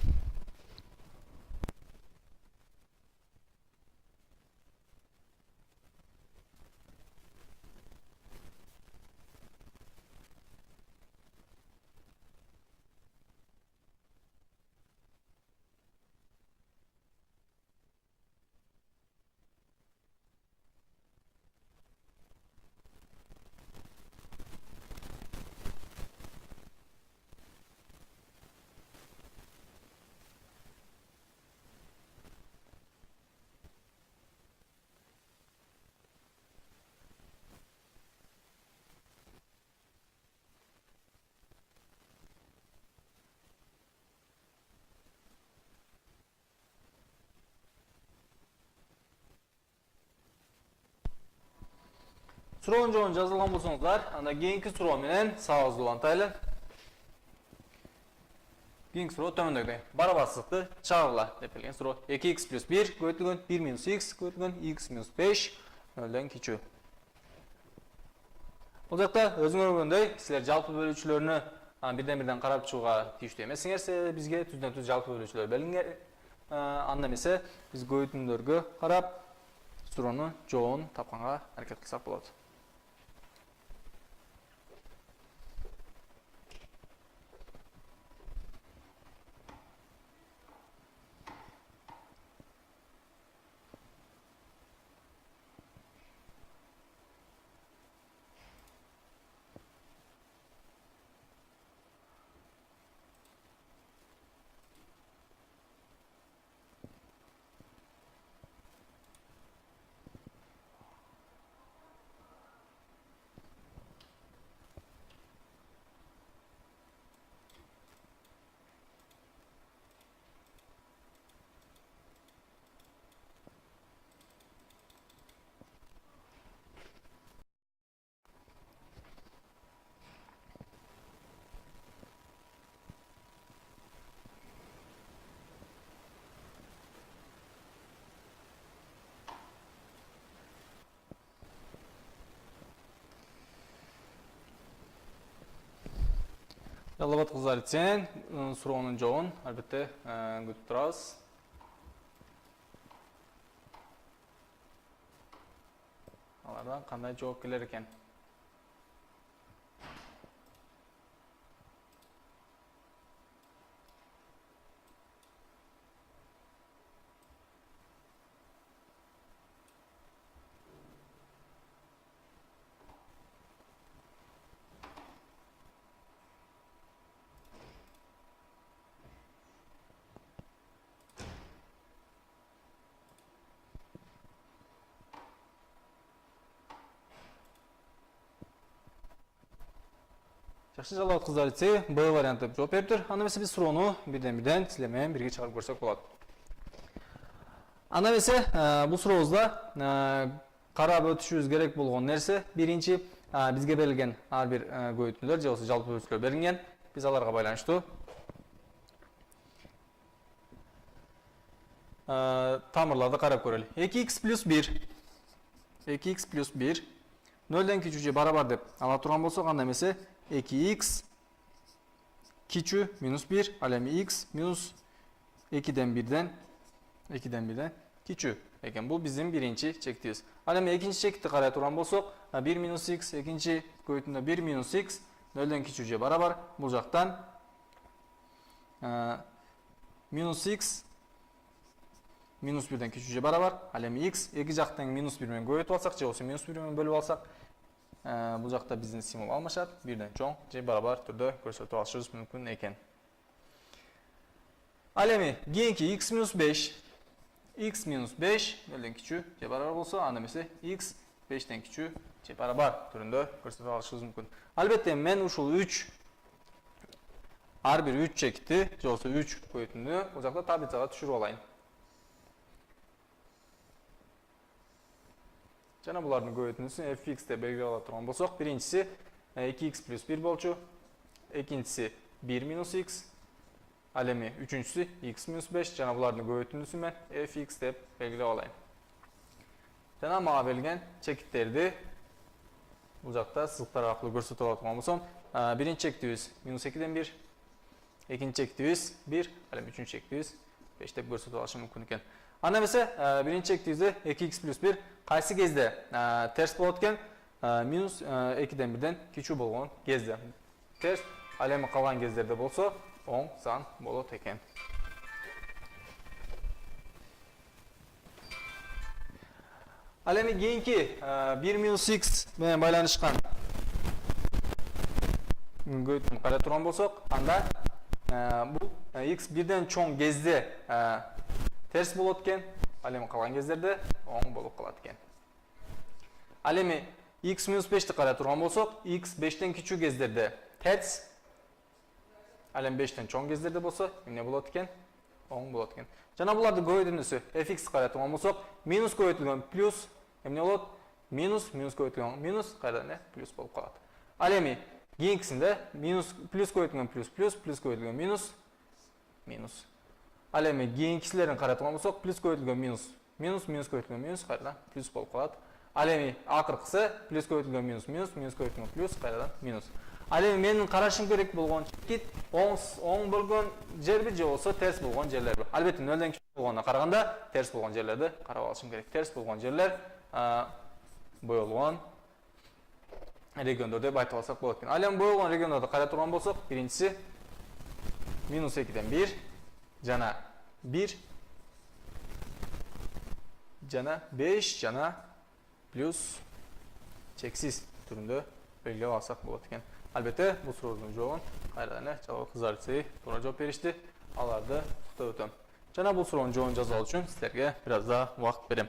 Суроонун жообун жазылган болсоңуздар, анда кийинки суроо менен сабагыбызды улантайлы. Кийинки суроо төмөндөгүдөй. Барабарсыздыкты чагыргыла деп келген суроо. 2x плюс 1 көтүлгөн 1 минус x көтүлгөн x минус 5 0-ден кичүү. Бул жакта өзүңөр көргөндөй, силер жалпы бөлүүчүлөрүнү бирден-бирден карап чыгууга тийиштүү эмессиңер, бизге түздөн-түз жалпы бөлүүчүлөр белгиленген. Анда эмесе биз көйтүмдөргө карап суроонун жообун тапканга аракет кылсак болот. Жалал Кыздар лицейинин суроонун жообун албетте күтүп турабыз. Алардан кандай жооп келер экен? Жақсы, Жалауат қыздар лицейі Б варианты жооп бериптир. Анда эмесе биз суроону бирден силер менен бирге чыгарып көрсөк болот. Анда эмесе бул сурообузда карап өтүшүбүз керек болгон нерсе биринчи бизге берилген ар бир көбөйтүүлөр же болбосо жалпы көбөйтүүлөр берилген. Биз аларга байланыштуу тамырларды карап көрөлү. 2x плюс 1 2x плюс 1 0-ден кичүү же барабар деп ала турган болсок, анда эмесе 2x кичүү минус 1, ал эми x минус 2-ден 1-ден кичүү экен. Бул биздин биринчи чектибиз. Ал эми экинчи чекти карай турган болсок, 1 минус x, экинчи көбөйтүүндө 1 минус x 0-ден кичүү же барабар. Бул жактан минус x минус 1-ден кичүү же барабар. Ал эми x эки жактан минус 1 менен көбөйтүп алсак, же болбосо минус 1 менен бөлүп алсак, бул жакта биздин символ алмашат. 1-ден чоң же барабар түрдө көрсөтүп алышыбыз мүмкүн экен. Ал эми кийинки x минус 5 0-ден кичүү же барабар болсо, анда эмесе x 5-ден кичүү же барабар түрүндө көрсөтүп алышыбыз мүмкүн. Албетте мен ушул 3 ар бир 3 чекти же болбосо 3 көбөйтүүнү бул жакта таблицага түшүрүп алайын. Жана булардын көбөйтүүнүсүн fx деп белгилеп ала турган болсок, биринчиси 2x плюс 1 болчу, экинчиси 1 минус x, ал эми үчүнчүсү x минус 5, жана булардын көбөйтүүнүсүн мен fx деп белгилеп алайын. Жана мага берилген чекиттерди бул жакта сызыктар аркылуу көрсөтүп ала турган болсом, биринчи чектибиз минус 2-ден 1, экинчи чектибиз 1, ал эми үчүнчү чектибиз 5 деп көрсөтүп алышым мүмкүн экен. Анда эмесе биринчи чектибизде 2x плюс 1 кайсы кезде терс болот экен? Минус 2-ден 1-ден кичүү болгон кезде терс, ал эми калган кездерде болсо оң сан болот экен. Ал эми кийинки 1 минус x менен байланышкан көбөйтүүнү карай турган болсок, анда бул x 1-ден чоң кезде терс болот экен, ал эми калган кездерде оң болуп калат экен. Ал эми x минус 5-ти карай турган болсок, x 5-ден кичүү кездерде терс, ал эми 5-ден чоң кездерде болсо эмне болот экен? Оң болот экен. Жана булардын көбөйтүүнүсү fx карай турган болсок, минус көбөйтүлгөн плюс эмне болот? Минус көбөйтүлгөн минус кайрадан плюс болуп калат. Ал эми кийинкисинде минус плюс көбөйтүлгөн плюс көбөйтүлгөн минус. Ал эми кийинкисилерин карай турган болсок, плюс көбөйтүлгөн минус көбөйтүлгөн минус кайрадан плюс болуп калат. Ал эми акыркысы плюс көбөйтүлгөн минус көбөйтүлгөн плюс кайрадан минус. Ал эми менин карашым керек болгон чекит оң болгон жерби же болбосо терс болгон жерлерби? Албетте 0-ден кичүү болгонуна караганда терс болгон жерлерди карап алышым керек. Терс болгон жерлер боелгон региондор деп айтып алсак болот экен. Ал эми боелгон региондорду карай турган болсок, биринчиси минус 2-ден 1 жана 1 жана 5 жана плюс чексиз түрүндө белгилеп алсак болот экен. Албетте бул суроонун жообун кайрадан Жалауат кыздар лицейи туура жооп беришти. Аларды уктап өтөм. Жана бул суроонун жообун жазып алуу үчүн силерге бир аз да убакыт берем.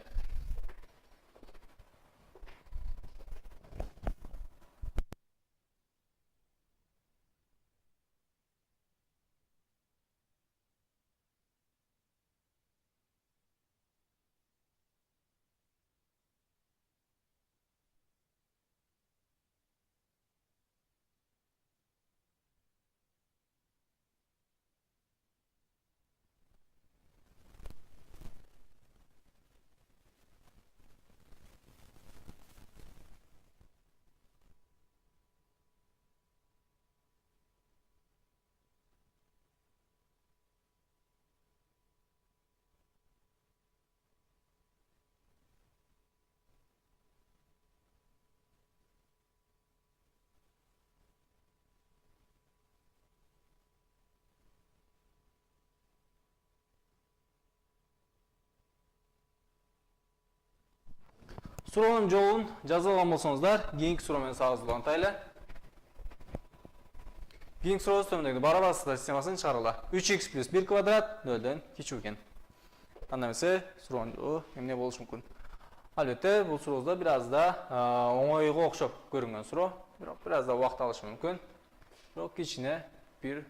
Суроонун жообун жазып алган болсоңуздар, кийинки суроо менен сабагыбызды улантайлы. Кийинки сурообуз төмөндөгү барабар ысытуу системасын чыгаргыла. 3x плюс 1 квадрат 0-дөн кичүү экен. Анда эмесе суроонун жообу эмне болушу мүмкүн? Албетте, бул сурообузда бир аз да оңойго окшоп көрүнгөн суроо, бирок бир аз да убакыт алышы мүмкүн. Бирок кичине bir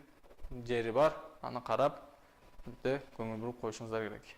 jeri бар. Аны карап, бите көңүл буруп коюшуңуздар керек.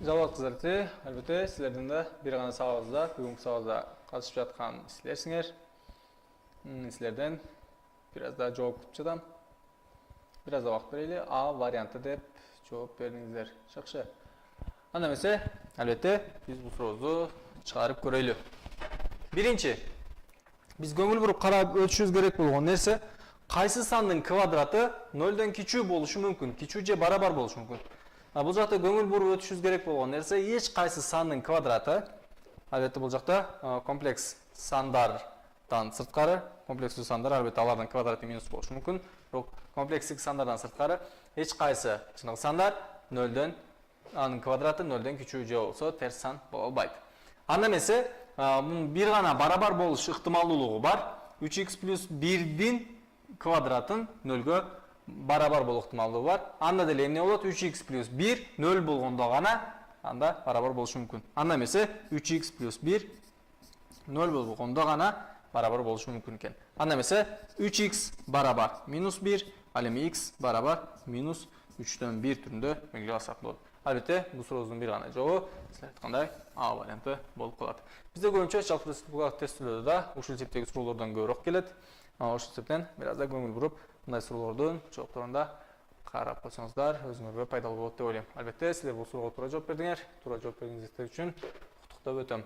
Жалпы әлбетте, силердин да бир гана сабагыбызда, бүгүнкү сабагыбызда катышып жаткан силерсиңер. Силерден бир аз да жооп күтүп жатам. Бир аз да убакыт берели, А варианты деп жооп бериңиздер. Жакшы. Анда эмесе, әлбетте, биз бул сурообузду чыгарып көрөлү. Биринчи, биз көңүл буруп карап өтүшүбүз керек болгон нерсе, кайсы сандын квадраты 0дон кичүү болушу мүмкүн, кичүү же барабар болушу мүмкүн. Бул жакта көңүл буруп өтүшүбүз керек болгон нерсе, эч кайсы сандын квадраты, албетте бул жакта комплекс сандардан сырткары, комплекстүү сандар албетте алардын квадраты минус болушу мүмкүн, бирок комплекстик сандардан сырткары эч кайсы чыныгы сандар 0дон анын квадраты 0дон кичүү же болсо терс сан боло албайт. Анда эмесе, мунун бир гана барабар болуш ыктымалдуулугу бар. 3x плюс 1дин квадратын 0гө барабар болуу ыктымалдуулугу бар. Анда деле эмне болот? 3x плюс 1 0 болгондо гана анда барабар болушу мүмкүн. Анда эмесе 3x плюс 1 0 болгондо гана барабар болушу мүмкүн экен. Анда эмесе 3x барабар минус 1, ал эми x барабар минус 3дөн 1 түрүндө белгилеп алсак болот. Албетте, бул сурообуздун бир гана жообу силер айткандай А варианты болуп калат. Бизде көбүнчө жалпы республикалык тестилерде да ушул типтеги суроолордон көбүрөөк келет. Ошол себептен бир аз да көңүл буруп мындай суроолордун жоопторунда карап койсоңуздар өзүңөргө пайдалуу болот деп ойлойм. Албетте, силер бул суроого туура жооп бердиңер. Туура жооп бергениңиздер үчүн куттуктап өтөм.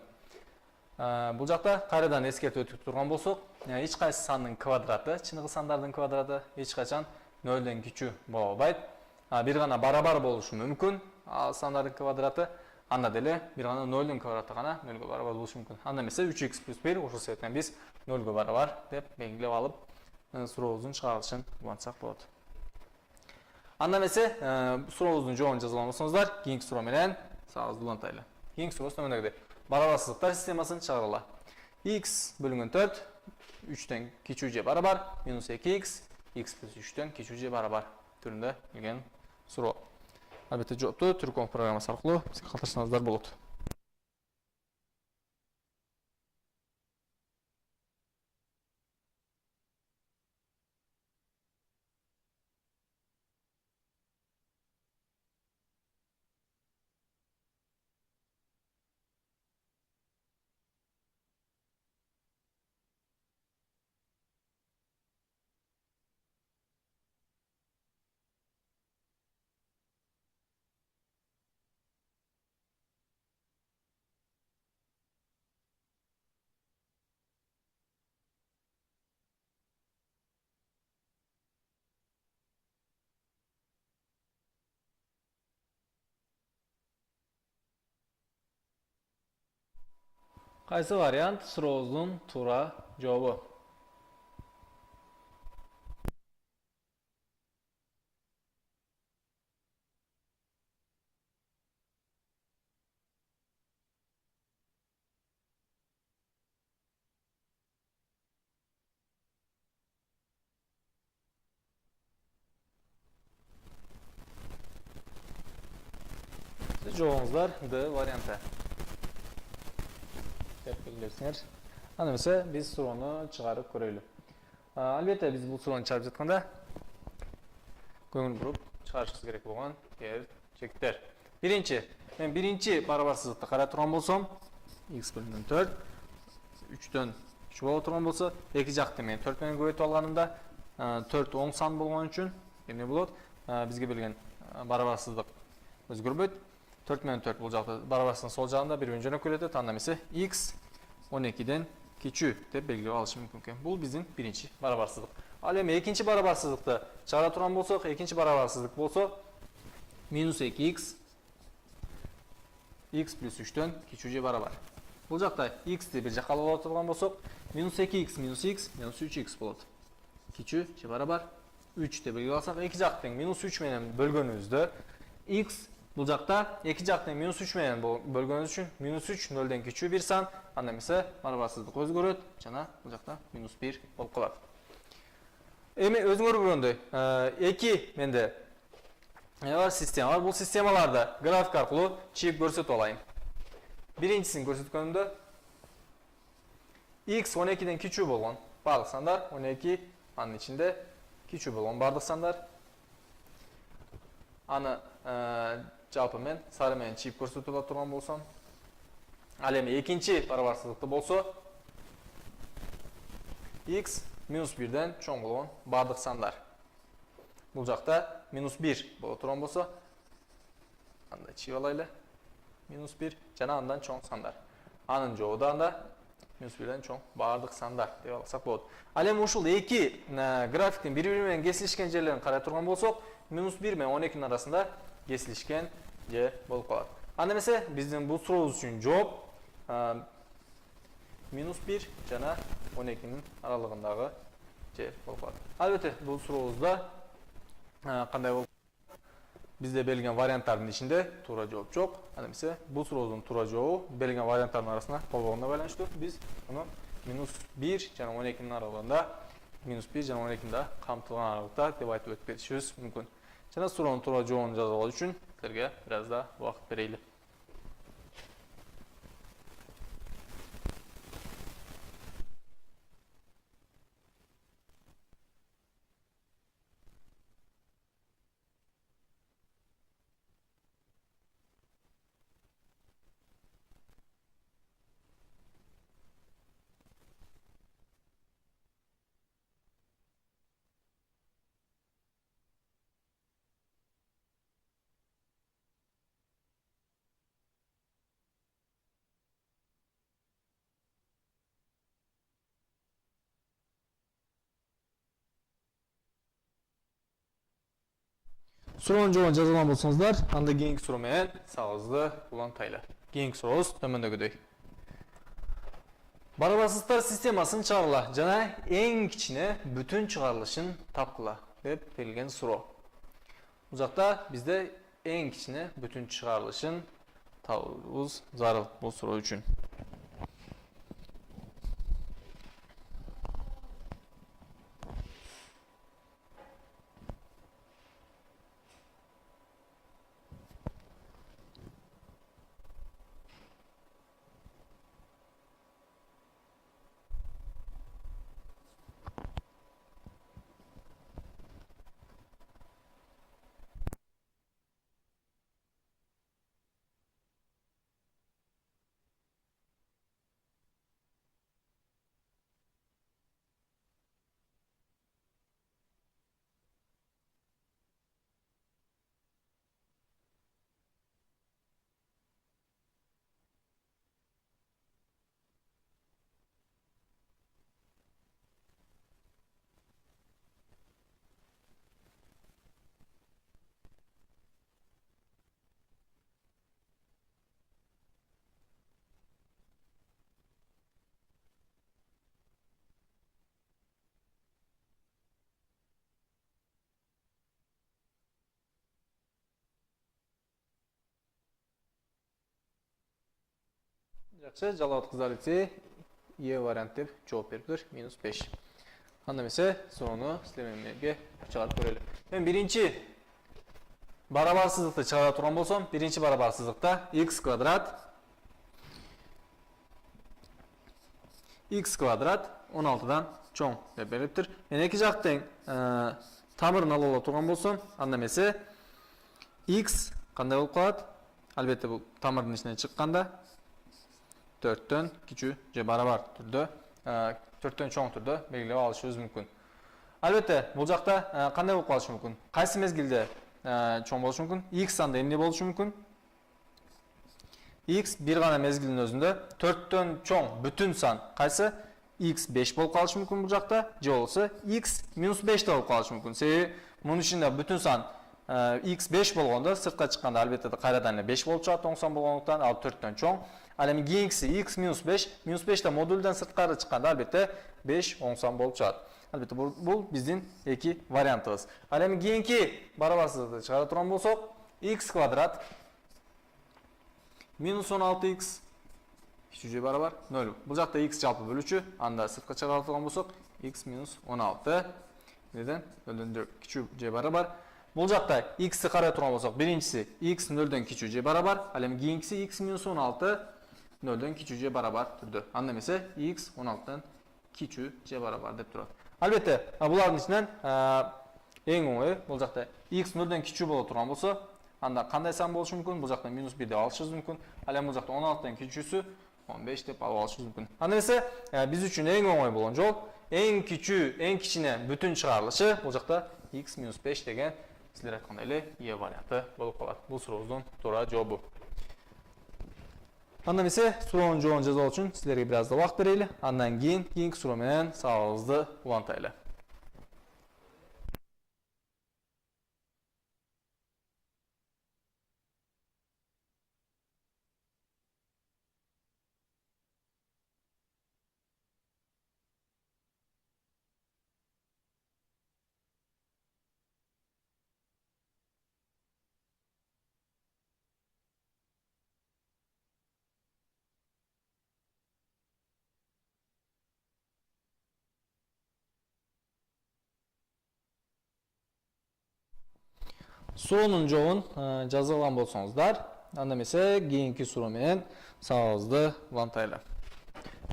Бул жакта кайрадан эскертип өтүп турган болсок, эч кайсы сандын квадраты, чыныгы сандардын квадраты эч качан 0дон кичүү боло албайт. Бир гана барабар болушу мүмкүн, ал сандардын квадраты, анда деле бир гана 0дун квадраты гана 0го барабар болушу мүмкүн. Анда эмесе 3x плюс 1 ошол себептен биз 0го барабар деп белгилеп алып, сурообуздун чыгарылышын улантсак болот. Анда эмесе, сурообуздун жообун жаза алмасаңыздар, кийинки суроо менен сабагыбызды улантайлы. Кийинки сурообуз төмөндөгүдөй. Барабарсыздыктар системасын чыгаргыла. X бөлүнгөн 4 3дөн кичүү же барабар минус 2x x плюс 3дөн кичүү же барабар түрүндө келген суроо. Албетте жоопту Түрком программасы аркылуу бизге калтырсаңыздар болот. Кайсы вариант сурообуздун туура жообу? Жообуңуздар Д варианты. Анда эмесе биз суроону чыгарып көрөлү. Албетте биз бул суроону чыгарып жатканда көңүл буруп чыгарышыбыз керек болгон чектер. Мен биринчи барабарсыздыкты карап турган болсом, x бөлүнгөн 4 3дөн küçük боло турган болсо, эки жакты мен 4 менен көбөйтүп алганымда 4 оң сан болгон үчүн эмне болот? Бизге берилген барабарсыздык өзгөрбөйт. 4 менен 4 бул жакта барабарсыздыктын сол жагында бири-бирин жөнөп келет. Анда эмесе x 12ден кичүү деп белгилеп алышым мүмкүн экен. Бул биздин биринчи барабарсыздык. Ал эми экинчи барабарсыздыкты чыгара турган болсок, экинчи барабарсыздык болсо минус 2x x плюс 3дөн кичүү же барабар. Бул жакта x'ти бир жакка алып турган болсок, минус 2x минус x минус 3x болот. Кичүү же барабар 3 деп белгилеп алсак, эки жактын минус 3 менен бөлгөнүбүздө x бул жакта эки жактын минус 3 менен бөлгөнүбүз үчүн минус 3 0дон кичүү бир сан, анда эмесе барабарсыздык өзгөрөт жана бул жакта минус 1 болуп калат. Эми өзүңөр көргөндөй, эки менде бар система бар. Бул системаларды график аркылуу чийип көрсөтүп алайын. Биринчисин көрсөткөнүмдө x 12ден кичүү болгон бардык сандар, 12 анын ичинде кичүү болгон бардык сандар. Аны жалпы мен сары менен чийип көрсөтүп турган болсом, ал эми экинчи барабарсыздыкты болсо x минус 1ден чоң болгон бардык сандар. Бул жакта минус 1 боло турган болсо, анда чийип алайлы. Минус 1 жана андан чоң сандар. Анын жообу да анда минус 1ден чоң бардык сандар деп алсак болот. Ал эми ушул эки графиктин бири-бири менен кесилишкен жерлерин карай турган болсок, минус 1 менен 12дин арасында кесилишкен же болуп калат. Анда эмесе биздин бул сурообуз үчүн жооп минус 1 жана 12дин аралыгындагы жер болуп калат. Албетте бул сурообузда кандай болуп бизде берилген варианттардын ичинде туура жооп жок. Анда эмесе бул сурообуздун туура жообу берилген варианттардын арасында болбогонуна байланыштуу биз муну минус 1 жана 12дин аралыгында, минус 1 жана 12дин да камтылган аралыкта деп айтып өтүп кетишибиз мүмкүн. Жана суроонун туура жообун жазып алуу үчүн силерге бир аз да убакыт берейли. Суроонун жообун жазган болсоңуздар, анда кийинки суроо менен сагыбызды улантайлы. Кийинки сурообуз төмөндөгүдөй. Барабарсыздыктар системасын чыгаргыла жана эң кичине бүтүн чыгарылышын тапкыла деп берилген суроо. Бул жакта бизде эң кичине бүтүн чыгарылышын табуубуз зарыл бул суроо үчүн. Жакшы, Жалауат кыздар лицейи Е вариант деп жооп бериптир, минус 5. Анда эмесе суроону силер менен чыгарып көрөлү. Мен биринчи барабарсыздыкты чыгара турган болсом, биринчи барабарсыздыкта x квадрат 16дан чоң деп бериптир. Мен эки жактын тамырын ала турган болсом, анда эмесе x кандай болуп калат? Албетте бул тамырдын ичинен чыкканда 4төн кичүү же барабар түрдө 4төн чоң түрдө белгилеп алышыбыз мүмкүн. Албетте, бул жакта кандай болуп калышы мүмкүн? Кайсы мезгилде чоң болушу мүмкүн? X санда эмне болушу мүмкүн? X бир гана мезгилдин өзүндө 4төн чоң бүтүн сан кайсы? X 5 болуп калышы мүмкүн бул жакта, же болбосо X минус 5 болуп калышы мүмкүн. Себеби мунун ичинде бүтүн сан X 5 болгондо сыртка чыкканда албетте кайрадан эле 5 болуп чыгат оң сан болгондуктан, ал 4төн чоң. Ал эми кийинкиси X минус 5, минус 5 да модулдан сырткары чыкканда албетте 5 оң сан болуп чыгат. Албетте бул биздин эки вариантыбыз. Ал эми кийинки барабарсыздыкты чыгара турган болсок, x квадрат минус 16x кичүү же барабар 0. Бул жакта x жалпы бөлүүчү, анда сыртка чыгара турган болсок, x минус 16 неден 0дөн кичүү же барабар. Бул жакта x-ти карай турган болсок, биринчиси x 0дөн кичүү же барабар, ал эми кийинкиси x минус 16 0дөн кичүү же барабар түрдө. Анда эмесе x 16дан кичүү же барабар деп турат. Албетте, булардын ичинен эң оңой бул жакта x 0дөн кичүү боло турган болсо, анда кандай сан болушу мүмкүн? Бул жакта минус 1 деп алышыбыз мүмкүн. Ал эми бул жакта 16дан кичүүсү 15 деп алып алышыбыз мүмкүн. Анда эмесе биз үчүн эң оңой болгон жол эң кичүү, эң кичине бүтүн чыгарылышы бул жакта x минус 5 деген силер айткандай эле е варианты болуп калат. Бул сурообуздун туура жообу. Анда эмесе суроонун жообун жазуу үчүн силерге бир аз да убакыт берели. Андан кийин кийинки суроо менен сабагыбызды улантайлы. Суроонун жообун жазып алган болсоңуздар, анда эмесе кийинки суроо менен сабагыбызды улантайлы.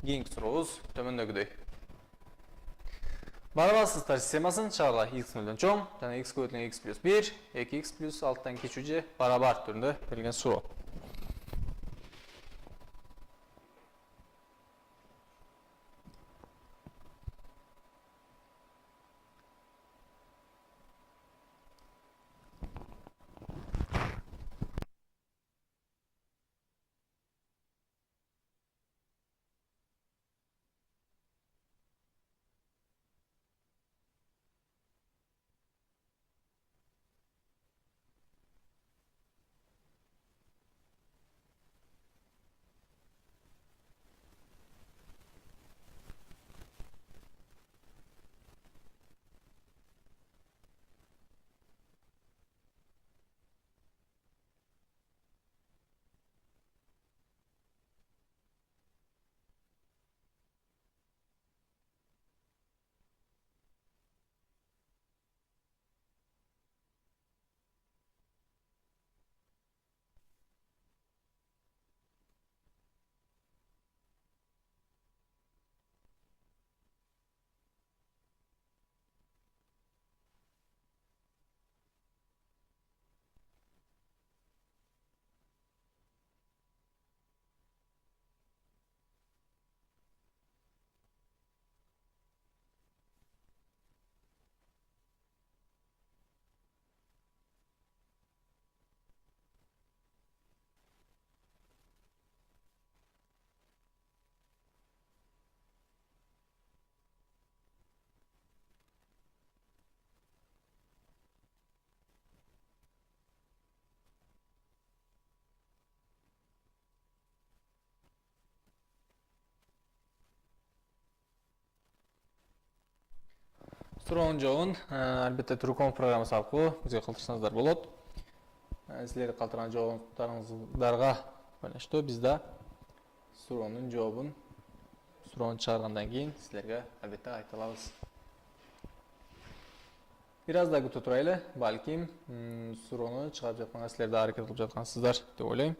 Кийинки сурообуз төмөндөгүдөй. Барабарсыздыктар системасын чыгаргыла x 0дөн чоң жана x көбөйтүлгөн x плюс 1, 2x плюс 6тан кичүү же барабар түрүндө берилген суроо. Суроонун жообун албетте Труком программасы аркылуу бизге калтырсаңыздар болот. Силерге калтырган жообуңуздарга байланыштуу биз да суроонун жообун суроону чыгаргандан кийин силерге албетте айта алабыз. Бир аз да күтүп турайлы, балким суроону чыгарып жатканга силер да аракет кылып жаткансыздар деп ойлойм.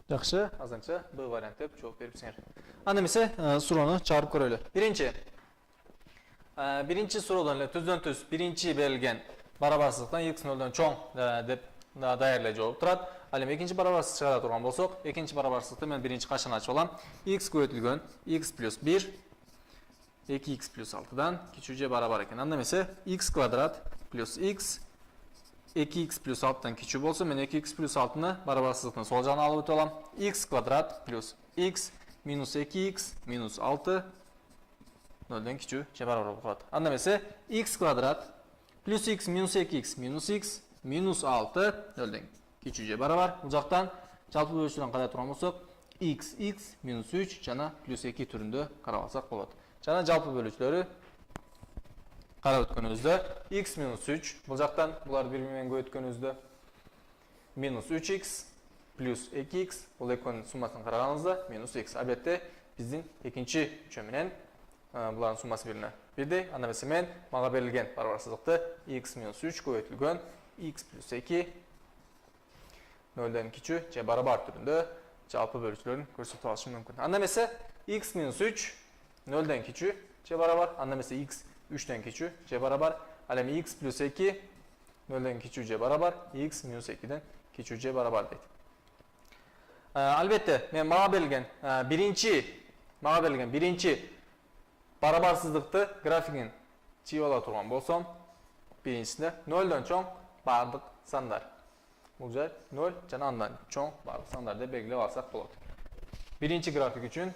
Жақшы, азанча Б вариант деп жооп берипсиңер. Анда эмесе суроону чыгарып көрөлү. Биринчи суроодон эле түздөн түз биринчи берилген барабарсыздыктан x нөлдөн чоң деп дайыр эле жооп турат. Ал эми экинчи барабарсыздыкты чыгара турган болсок, экинчи барабарсыздыкты мен биринчи качан ачып алам. X көбөйтүлгөн x плюс 1 2x плюс 6дан кичүү же барабар экен. Анда эмесе x квадрат плюс x 2x плюс 6дан кичүү болсо, мен 2x плюс 6-ны барабарсыздыктын сол жагына алып өтүп алам. X квадрат плюс x минус 2x минус 6 нөлдөн кичүү же барабар болуп калат. Анда эмесе x квадрат плюс x минус 2x минус 6 нөлдөн кичүү же барабар. Бул жактан жалпы бөлүүчүдөн карай турган болсок, x минус 3 жана плюс 2 түрүндө карап алсак болот. Жана жалпы бөлүүчүлөрү карап өткөнүбүздө x минус 3, бул жактан булар бири-бири менен көбөйткөнүбүздө минус 3x плюс 2x, бул экөөнүн суммасын караганыбызда минус x. Албетте биздин экинчи үчөө менен булардын суммасы бирине бирдей. Анда эмесе мен мага берилген барабарсыздыкты x минус 3 көбөйтүлгөн x плюс 2 нөлдөн кичүү же барабар түрүндө жалпы бөлүүчүлөрүн көрсөтүп алышым мүмкүн. Анда эмесе x минус 3 нөлдөн кичүү же барабар. Анда эмесе x 3дөн кичүү же барабар. Ал эми x плюс 2 нөлдөн кичүү же барабар, x минус 2ден кичүү же барабар дейт. Албетте мен мага берилген биринчи барабарсыздыкты графигин чыгып ала турган болсом, биринчисинде нөлдөн чоң бардык сандар. Бул жер 0 жана андан чоң бардык сандар деп белгилеп алсак болот. Биринчи график үчүн.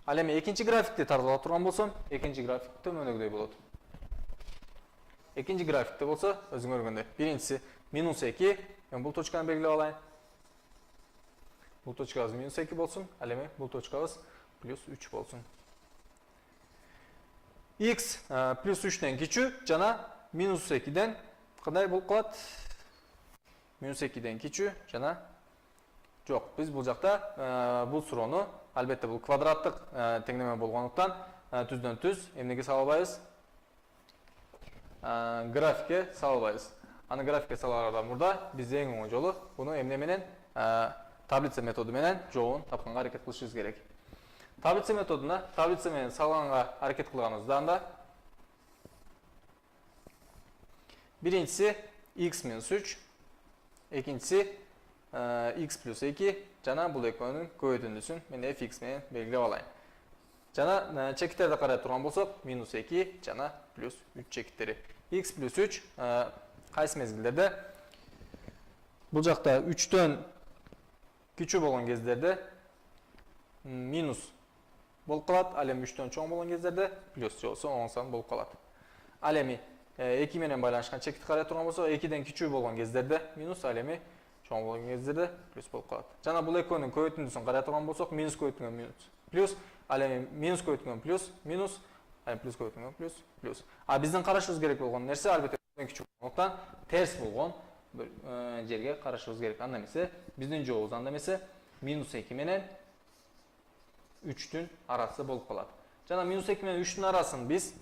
Ал эми экинчи графикти тартып турган болсом, экинчи график төмөндөгүдөй болот. Экинчи графикте болсо, өзүңөр көргөндөй, биринчиси минус 2, мен бул точканы белгилеп алайын. Бул точкабыз минус 2 болсун, ал эми бул точкабыз плюс 3 болсун. X плюс 3ден кичүү жана минус 2ден кандай болуп калат? Минус 2ден кичүү жана жок. Биз бул жакта бул суроону, албетте бул квадраттык теңдеме болгондуктан түздөн түз эмнеге сала албайбыз? Графикке сала албайбыз. Аны графикке салаардан мурда биз эң оңой жолу буну эмне менен таблица методу менен жообун тапканга аракет кылышыбыз керек. Таблица методуна таблица менен салганга аракет кылганыбызда анда биринчиси x минус 3, экинчиси x плюс 2 жана бул экөөнүн көбөйтүндүсүн мен fx менен белгилеп алайын. Жана чекиттерди карай турган болсок, минус 2 жана плюс 3 чекиттери. X плюс 3 кайсы мезгилдерде? Бул жакта 3дөн кичүү болгон кездерде минус болуп калат, ал эми 3дөн чоң болгон кездерде плюс же болсо оң сан болуп калат. Ал эми 2 менен байланышкан чекитти карай турган болсо, 2ден кичүү болгон кездерде минус, ал эми чоң болгон кездерде плюс болуп калат. Жана бул экөөнүн көбөйтүндүсүн карай турган болсок, минус көбөйтүлгөн минус плюс, ал эми минус көбөйтүлгөн плюс минус, ал эми плюс көбөйтүлгөн плюс плюс. А биздин карашыбыз керек болгон нерсе албетте кичүү болгондуктан терс болгон жерге карашыбыз керек. Анда эмесе биздин жообубуз анда эмесе минус 2 менен 3-тün арасы болуп калат. Жана минус 2 менен 3-тün арасын биз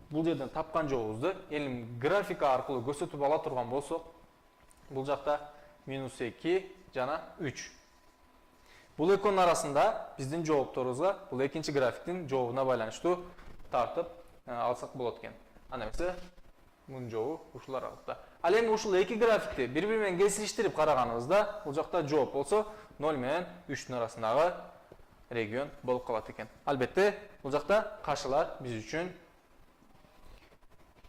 бул жерден тапкан жообубузду эми графика аркылуу көрсөтүп ала турган болсок, бул жакта минус 2 жана 3. Бул экөөнүн арасында биздин жоопторубузга бул экинчи графиктин жообуна байланыштуу тартып алсак болот экен. Анда эмесе мунун жообу ушул аралыкта. Ал эми ушул эки графикти бири-бири менен кесилиштирип караганыбызда, бул жакта жооп болсо 0 менен 3-тün арасындагы регион болуп калат экен. Албетте, бул жакта каршылар биз үчүн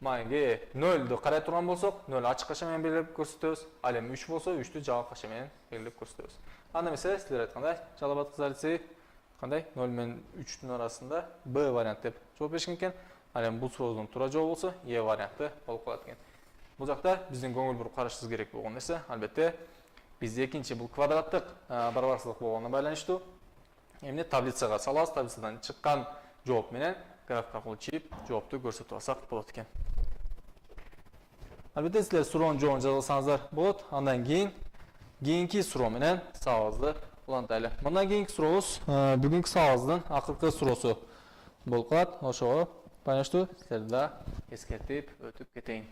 майге 0ду карай турган болсок, 0 ачык каша менен белгилеп көрсөтөбүз. Ал эми 3 болсо, 3-тү жабык каша менен белгилеп көрсөтөбүз. Анда эмесе силер айткандай, Жалал Абад кыздар лицейи кандай 0 менен 3-тün арасында Б вариант деп жооп беришкен экен. Ал эми бул суроодун туура жообу болсо Е варианты болуп калат экен. Бул жакта биздин көңүл буруп карашыбыз керек болгон нерсе, албетте, биз экинчи бул квадраттык барабарсыздык болгонуна байланыштуу эмне таблицага салабыз, таблицадан чыккан жооп менен график аркылуу чийип жоопту көрсөтүп алсак болот экен. Албетте силер суроонун жообун жаза алсаңыздар болот. Андан кийинки суроо менен сабагыбызды улантайлы. Мындан кийинки сурообуз бүгүнкү сабагыбыздын акыркы суроосу болуп калат. Ошого байланыштуу силерди да эскертип өтүп кетейин.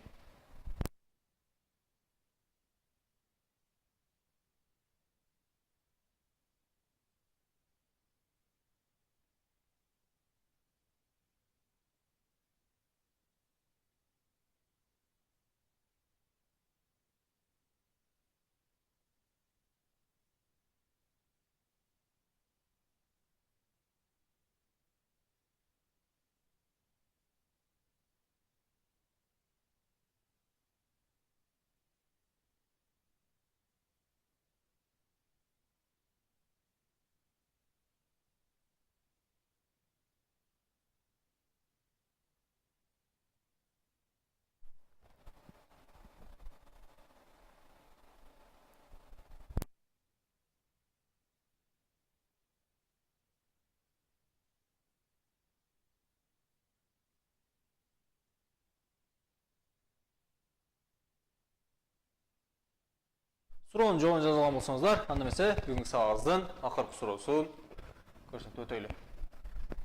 Суроонун жообун жазылган болсоңуздар, анда эмесе бүгүнкү сабагыбыздын акыркы суроосун көрсөтүп өтөйлү.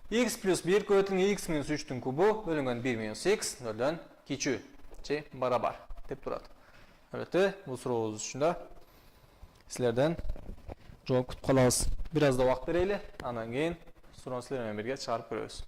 X плюс 1 көбөйтүлгөн x минус 3-түн кубу бөлүнгөн 1 минус x 0-дөн кичүү же барабар деп турат. Албетте, бул сурообуз үчүн да силерден жооп күтүп калабыз. Бир аз да убакыт берели, андан кийин суроону силер менен бирге чыгарып көрөбүз.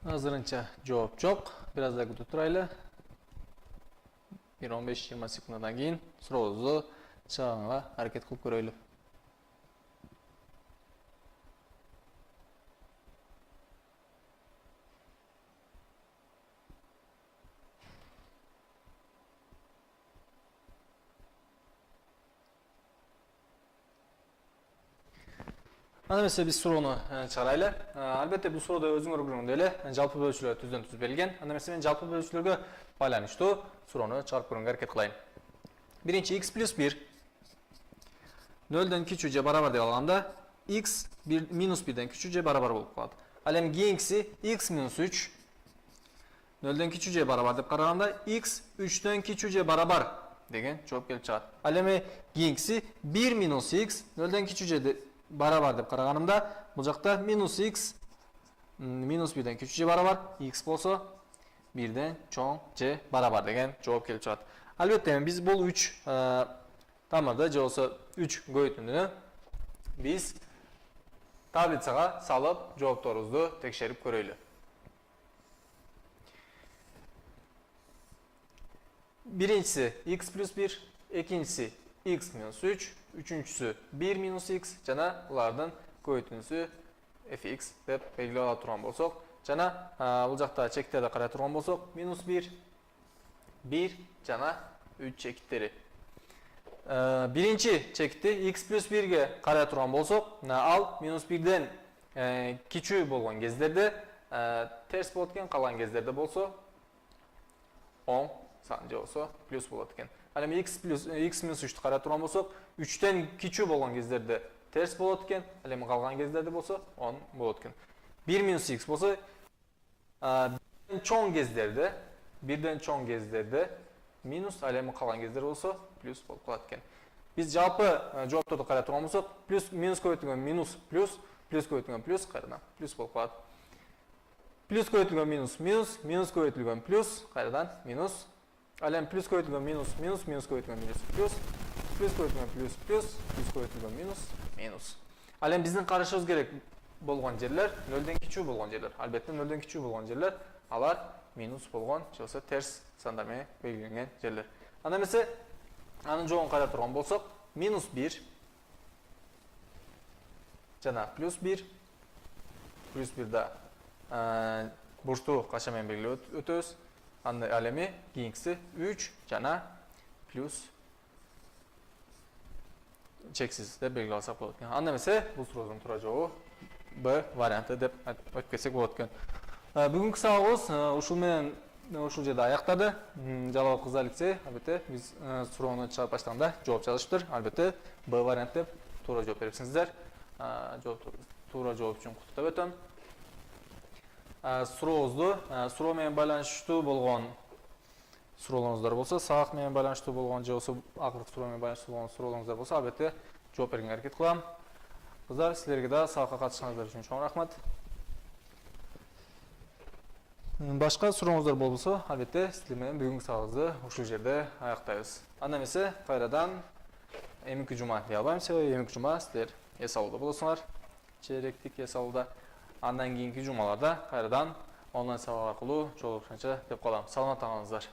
Азырынча жооп жок. Бир аз да күтүп турайлы. 1-15-20 секунддан кийин сурообузду чыгарганга аракет кылып көрөйлү. Анда эмесе биз суроону чыгарайлы. Албетте бул суроодо өзүңөр көргөндөй эле жалпы бөлүүчүлөр түздөн түз берилген. Анда эмесе мен жалпы бөлүүчүлөргө байланыштуу суроону чыгарып көргөнгө аракет кылайын. Биринчи x плюс 1 0-дөн кичүү же барабар деп алганда x минус 1-ден кичүү же барабар болуп калат. Ал эми кийинкиси x минус 3 0-дөн кичүү же барабар деп караганда x 3-дөн кичүү же барабар деген жооп келип чыгат. Ал эми кийинкиси 1 минус x 0-дөн кичүү же барабар деп караганымда бул жакта минус x минус 1-ден кичүү же барабар, x болсо 1-ден чоң же барабар деген жооп келип чыгат. Албетте биз бул 3 тамырды же болсо 3 көбөйтүүнү биз таблицага салып жоопторубузду текшерип көрөйлү. Биринчиси x плюс 1, экинчиси x минус 3, үчүнчүсү 1 минус x жана булардын көбөйтүүнүсү fx деп белгилеп ала турган болсок, жана бул жакта чектерди карай турган болсок, минус 1, 1 жана 3 чекиттери. Биринчи чекти x плюс 1ге карай турган болсок, ал минус 1-ден кичүү болгон кездерде терс болот экен, калган кездерде болсо оң сан же болсо плюс болот экен. Ал эми x минус 3-тү карай турган болсок, 3-тен кичүү болгон кездерде терс болот экен, ал эми калган кездерде болсо оң болот экен. 1 минус x болсо, 1-ден чоң кездерде минус, ал эми калган кездер болсо плюс болуп калат экен. Biz жалпы жоопторду карап турган болсок, плюс минус көбөйтүлгөн минус плюс, плюс көбөйтүлгөн плюс кайрадан плюс болуп калат. Плюс көбөйтүлгөн минус минус, минус көбөйтүлгөн плюс кайрадан минус. Ал эми плюс көбөйтүлгөн минус минус, минус көбөйтүлгөн минус плюс, плюс көбөйтүлгөн плюс плюс, плюс көбөйтүлгөн минус минус. Ал эми биздин карашыбыз керек болгон жерлер нөлдөн кичүү болгон жерлер. Албетте нөлдөн кичүү болгон жерлер алар минус болгон же болбосо терс сандар менен белгиленген жерлер. Анда эмесе анын жообун карап турган болсок, минус 1 жана плюс 1. Плюс 1да бурчтуу каша менен белгилеп өтөбүз. Ал эми кийинкиси 3 жана плюс чексиз деп белгилеп алсак болот экен. Анда эмесе бул суроодун туура жообу Б варианты деп айтып кетсек болот экен. Бүгүнкү сабагыбыз ушул жерде аяктады. Жалал кыздар лицей, албетте биз суроону чыгарып баштаганда жооп жазышыптыр. Албетте Б вариант деп туура жооп берипсиңиздер. Туура жооп үчүн куттуктап өтөм. Суроо менен байланыштуу болгон суроолоруңуздар болсо, сабак менен байланыштуу болгон же болсо акыркы суроо менен байланыштуу болгон суроолоруңуздар болсо, албетте жооп бергенге аракет кылам. Кыздар, силерге да сабакка катышканыңыздар үчүн чоң рахмат. Башка сурооңуздар болбосо, албетте силер менен бүгүнкү сабагыбызды ушул жерде аяктайбыз. Анда эмесе кайрадан эмки жума дей албайм, себеби эмки жума силер эс алууда болосуңар, чейректик эс алууда. Андан кийинки жумаларда кайрадан онлайн сабак аркылуу жолугушканча деп калам. Саламатта калыңыздар.